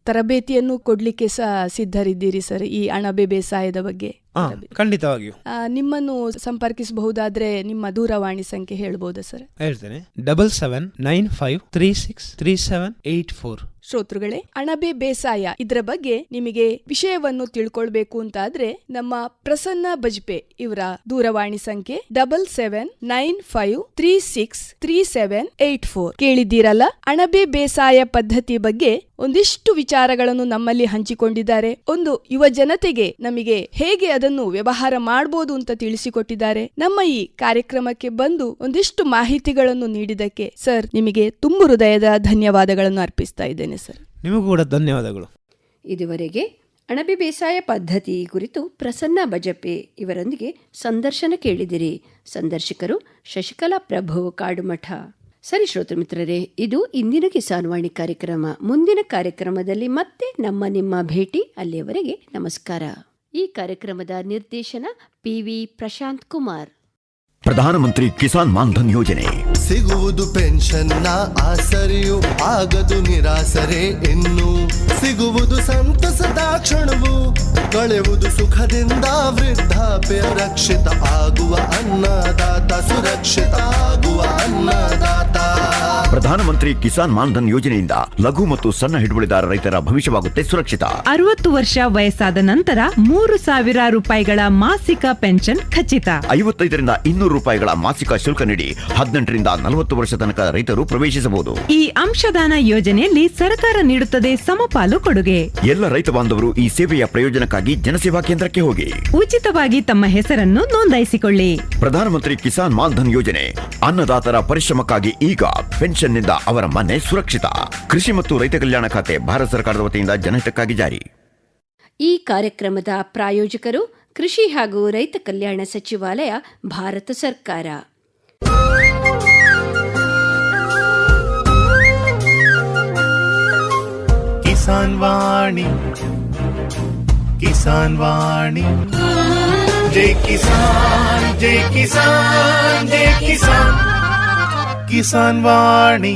ತರಬೇತಿಯನ್ನು ಕೊಡ್ಲಿಕ್ಕೆ ಸಹ ಸಿದ್ಧರಿದ್ದೀರಿ ಸರ್ ಈ ಅಣಬೆ ಬೇಸಾಯದ ಬಗ್ಗೆ? ಖಂಡಿತವಾಗಿಯೂ. ನಿಮ್ಮನ್ನು ಸಂಪರ್ಕಿಸಬಹುದಾದ್ರೆ ನಿಮ್ಮ ದೂರವಾಣಿ ಸಂಖ್ಯೆ ಹೇಳ್ಬೋದಾ ಸರ್? ಹೇಳ್ತೇನೆ, 7795363784. ಶ್ರೋತೃಗಳೇ, ಅಣಬೆ ಬೇಸಾಯ ಇದರ ಬಗ್ಗೆ ನಿಮಗೆ ವಿಷಯವನ್ನು ತಿಳ್ಕೊಳ್ಬೇಕು ಅಂತಾದ್ರೆ ನಮ್ಮ ಪ್ರಸನ್ನ ಬಜ್ಪೆ ಇವರ ದೂರವಾಣಿ ಸಂಖ್ಯೆ 7795363784 ಕೇಳಿದ್ದೀರಲ್ಲ. ಅಣಬೆ ಬೇಸಾಯ ಪದ್ಧತಿ ಬಗ್ಗೆ ಒಂದಿಷ್ಟು ವಿಚಾರಗಳನ್ನು ನಮ್ಮಲ್ಲಿ ಹಂಚಿಕೊಂಡಿದ್ದಾರೆ. ಒಂದು ಯುವ ಜನತೆಗೆ ನಮಗೆ ಹೇಗೆ ಅದನ್ನು ವ್ಯವಹಾರ ಮಾಡಬಹುದು ಅಂತ ತಿಳಿಸಿಕೊಟ್ಟಿದ್ದಾರೆ. ನಮ್ಮ ಈ ಕಾರ್ಯಕ್ರಮಕ್ಕೆ ಬಂದು ಒಂದಿಷ್ಟು ಮಾಹಿತಿಗಳನ್ನು ನೀಡಿದ್ದಕ್ಕೆ ಸರ್ ನಿಮಗೆ ತುಂಬು ಹೃದಯದ ಧನ್ಯವಾದಗಳನ್ನು ಅರ್ಪಿಸ್ತಾ ಇದ್ದೇನೆ ಸರ್. ನಿಮಗೂ ಕೂಡ ಧನ್ಯವಾದಗಳು. ಇದುವರೆಗೆ ಅಣಬೆ ಬೇಸಾಯ ಪದ್ಧತಿ ಕುರಿತು ಪ್ರಸನ್ನ ಬಜಪೆ ಇವರೊಂದಿಗೆ ಸಂದರ್ಶನ ಕೇಳಿದಿರಿ. ಸಂದರ್ಶಕರು ಶಶಿಕಲಾ ಪ್ರಭು ಕಾಡುಮಠ. ಸರಿ ಶ್ರೋತೃ ಮಿತ್ರರೇ, ಇದು ಇಂದಿನ ಕಿಸಾನ್ ವಾಣಿ ಕಾರ್ಯಕ್ರಮ. ಮುಂದಿನ ಕಾರ್ಯಕ್ರಮದಲ್ಲಿ ಮತ್ತೆ ನಿಮ್ಮ ಭೇಟಿ. ಅಲ್ಲಿಯವರೆಗೆ ನಮಸ್ಕಾರ. ಈ ಕಾರ್ಯಕ್ರಮದ ನಿರ್ದೇಶನ PV ಪ್ರಶಾಂತ್ ಕುಮಾರ್. ಪ್ರಧಾನಮಂತ್ರಿ ಕಿಸಾನ್ ಮಾನ್ಧನ್ ಯೋಜನೆ ಸಿಗುವುದು ಪೆನ್ಷನ್ನ ಆಸರೆಯು ಆಗದು ನಿರಾಸರೆ ಇನ್ನು ಸಿಗುವುದು ಸಂತಸದ ಕ್ಷಣವು ಕಳೆಯುವುದು ಸುಖದಿಂದ ವೃದ್ಧಾಪ್ಯ ರಕ್ಷಿತ ಆಗುವ ಅನ್ನದಾತ ಸುರಕ್ಷಿತ ಆಗುವ ಅನ್ನದಾತ. ಪ್ರಧಾನಮಂತ್ರಿ ಕಿಸಾನ್ ಮಾನ್ಧನ್ ಯೋಜನೆಯಿಂದ ಲಘು ಮತ್ತು ಸಣ್ಣ ಹಿಡುವಳಿದಾರ ರೈತರ ಭವಿಷ್ಯವಾಗುತ್ತೆ ಸುರಕ್ಷಿತ. 60 ವರ್ಷ ವಯಸ್ಸಾದ ನಂತರ 3,000 ರೂಪಾಯಿಗಳ ಮಾಸಿಕ ಪೆನ್ಷನ್ ಖಚಿತ. 55ರಿಂದ 200 ರೂಪಾಯಿಗಳ ಮಾಸಿಕ ಶುಲ್ಕ ನೀಡಿ 18ರಿಂದ 40 ವರ್ಷ ತನಕ ರೈತರು ಪ್ರವೇಶಿಸಬಹುದು. ಈ ಅಂಶದಾನ ಯೋಜನೆಯಲ್ಲಿ ಸರ್ಕಾರ ನೀಡುತ್ತದೆ ಸಮಪಾಲು ಕೊಡುಗೆ. ಎಲ್ಲ ರೈತ ಬಾಂಧವರು ಈ ಸೇವೆಯ ಪ್ರಯೋಜನಕ್ಕಾಗಿ ಜನಸೇವಾ ಕೇಂದ್ರಕ್ಕೆ ಹೋಗಿ ಉಚಿತವಾಗಿ ತಮ್ಮ ಹೆಸರನ್ನು ನೋಂದಾಯಿಸಿಕೊಳ್ಳಿ. ಪ್ರಧಾನಮಂತ್ರಿ ಕಿಸಾನ್ ಮಾನ್ಧನ್ ಯೋಜನೆ ಅನ್ನದಾತರ ಪರಿಶ್ರಮಕ್ಕಾಗಿ ಈಗ ಪೆನ್ಷನ್ನಿಂದ ಅವರ ಮನೆ ಸುರಕ್ಷಿತ. ಕೃಷಿ ಮತ್ತು ರೈತ ಕಲ್ಯಾಣ ಖಾತೆ ಭಾರತ ಸರ್ಕಾರದ ವತಿಯಿಂದ ಜನಹಿತಕ್ಕಾಗಿ ಜಾರಿ. ಈ ಕಾರ್ಯಕ್ರಮದ ಪ್ರಾಯೋಜಕರು ಕೃಷಿ ಹಾಗೂ ರೈತ ಕಲ್ಯಾಣ ಸಚಿವಾಲಯ, ಭಾರತ ಸರ್ಕಾರ. ಕಿಸಾನ್ ವಾಣಿ ಕಿಸಾನ್ ವಾಣಿ ಜೈ ಕಿಸಾನ್ ಜೈ ಕಿಸಾನ್ ಜೈ ಕಿಸಾನ್ ಕಿಸಾನ್ ವಾಣಿ.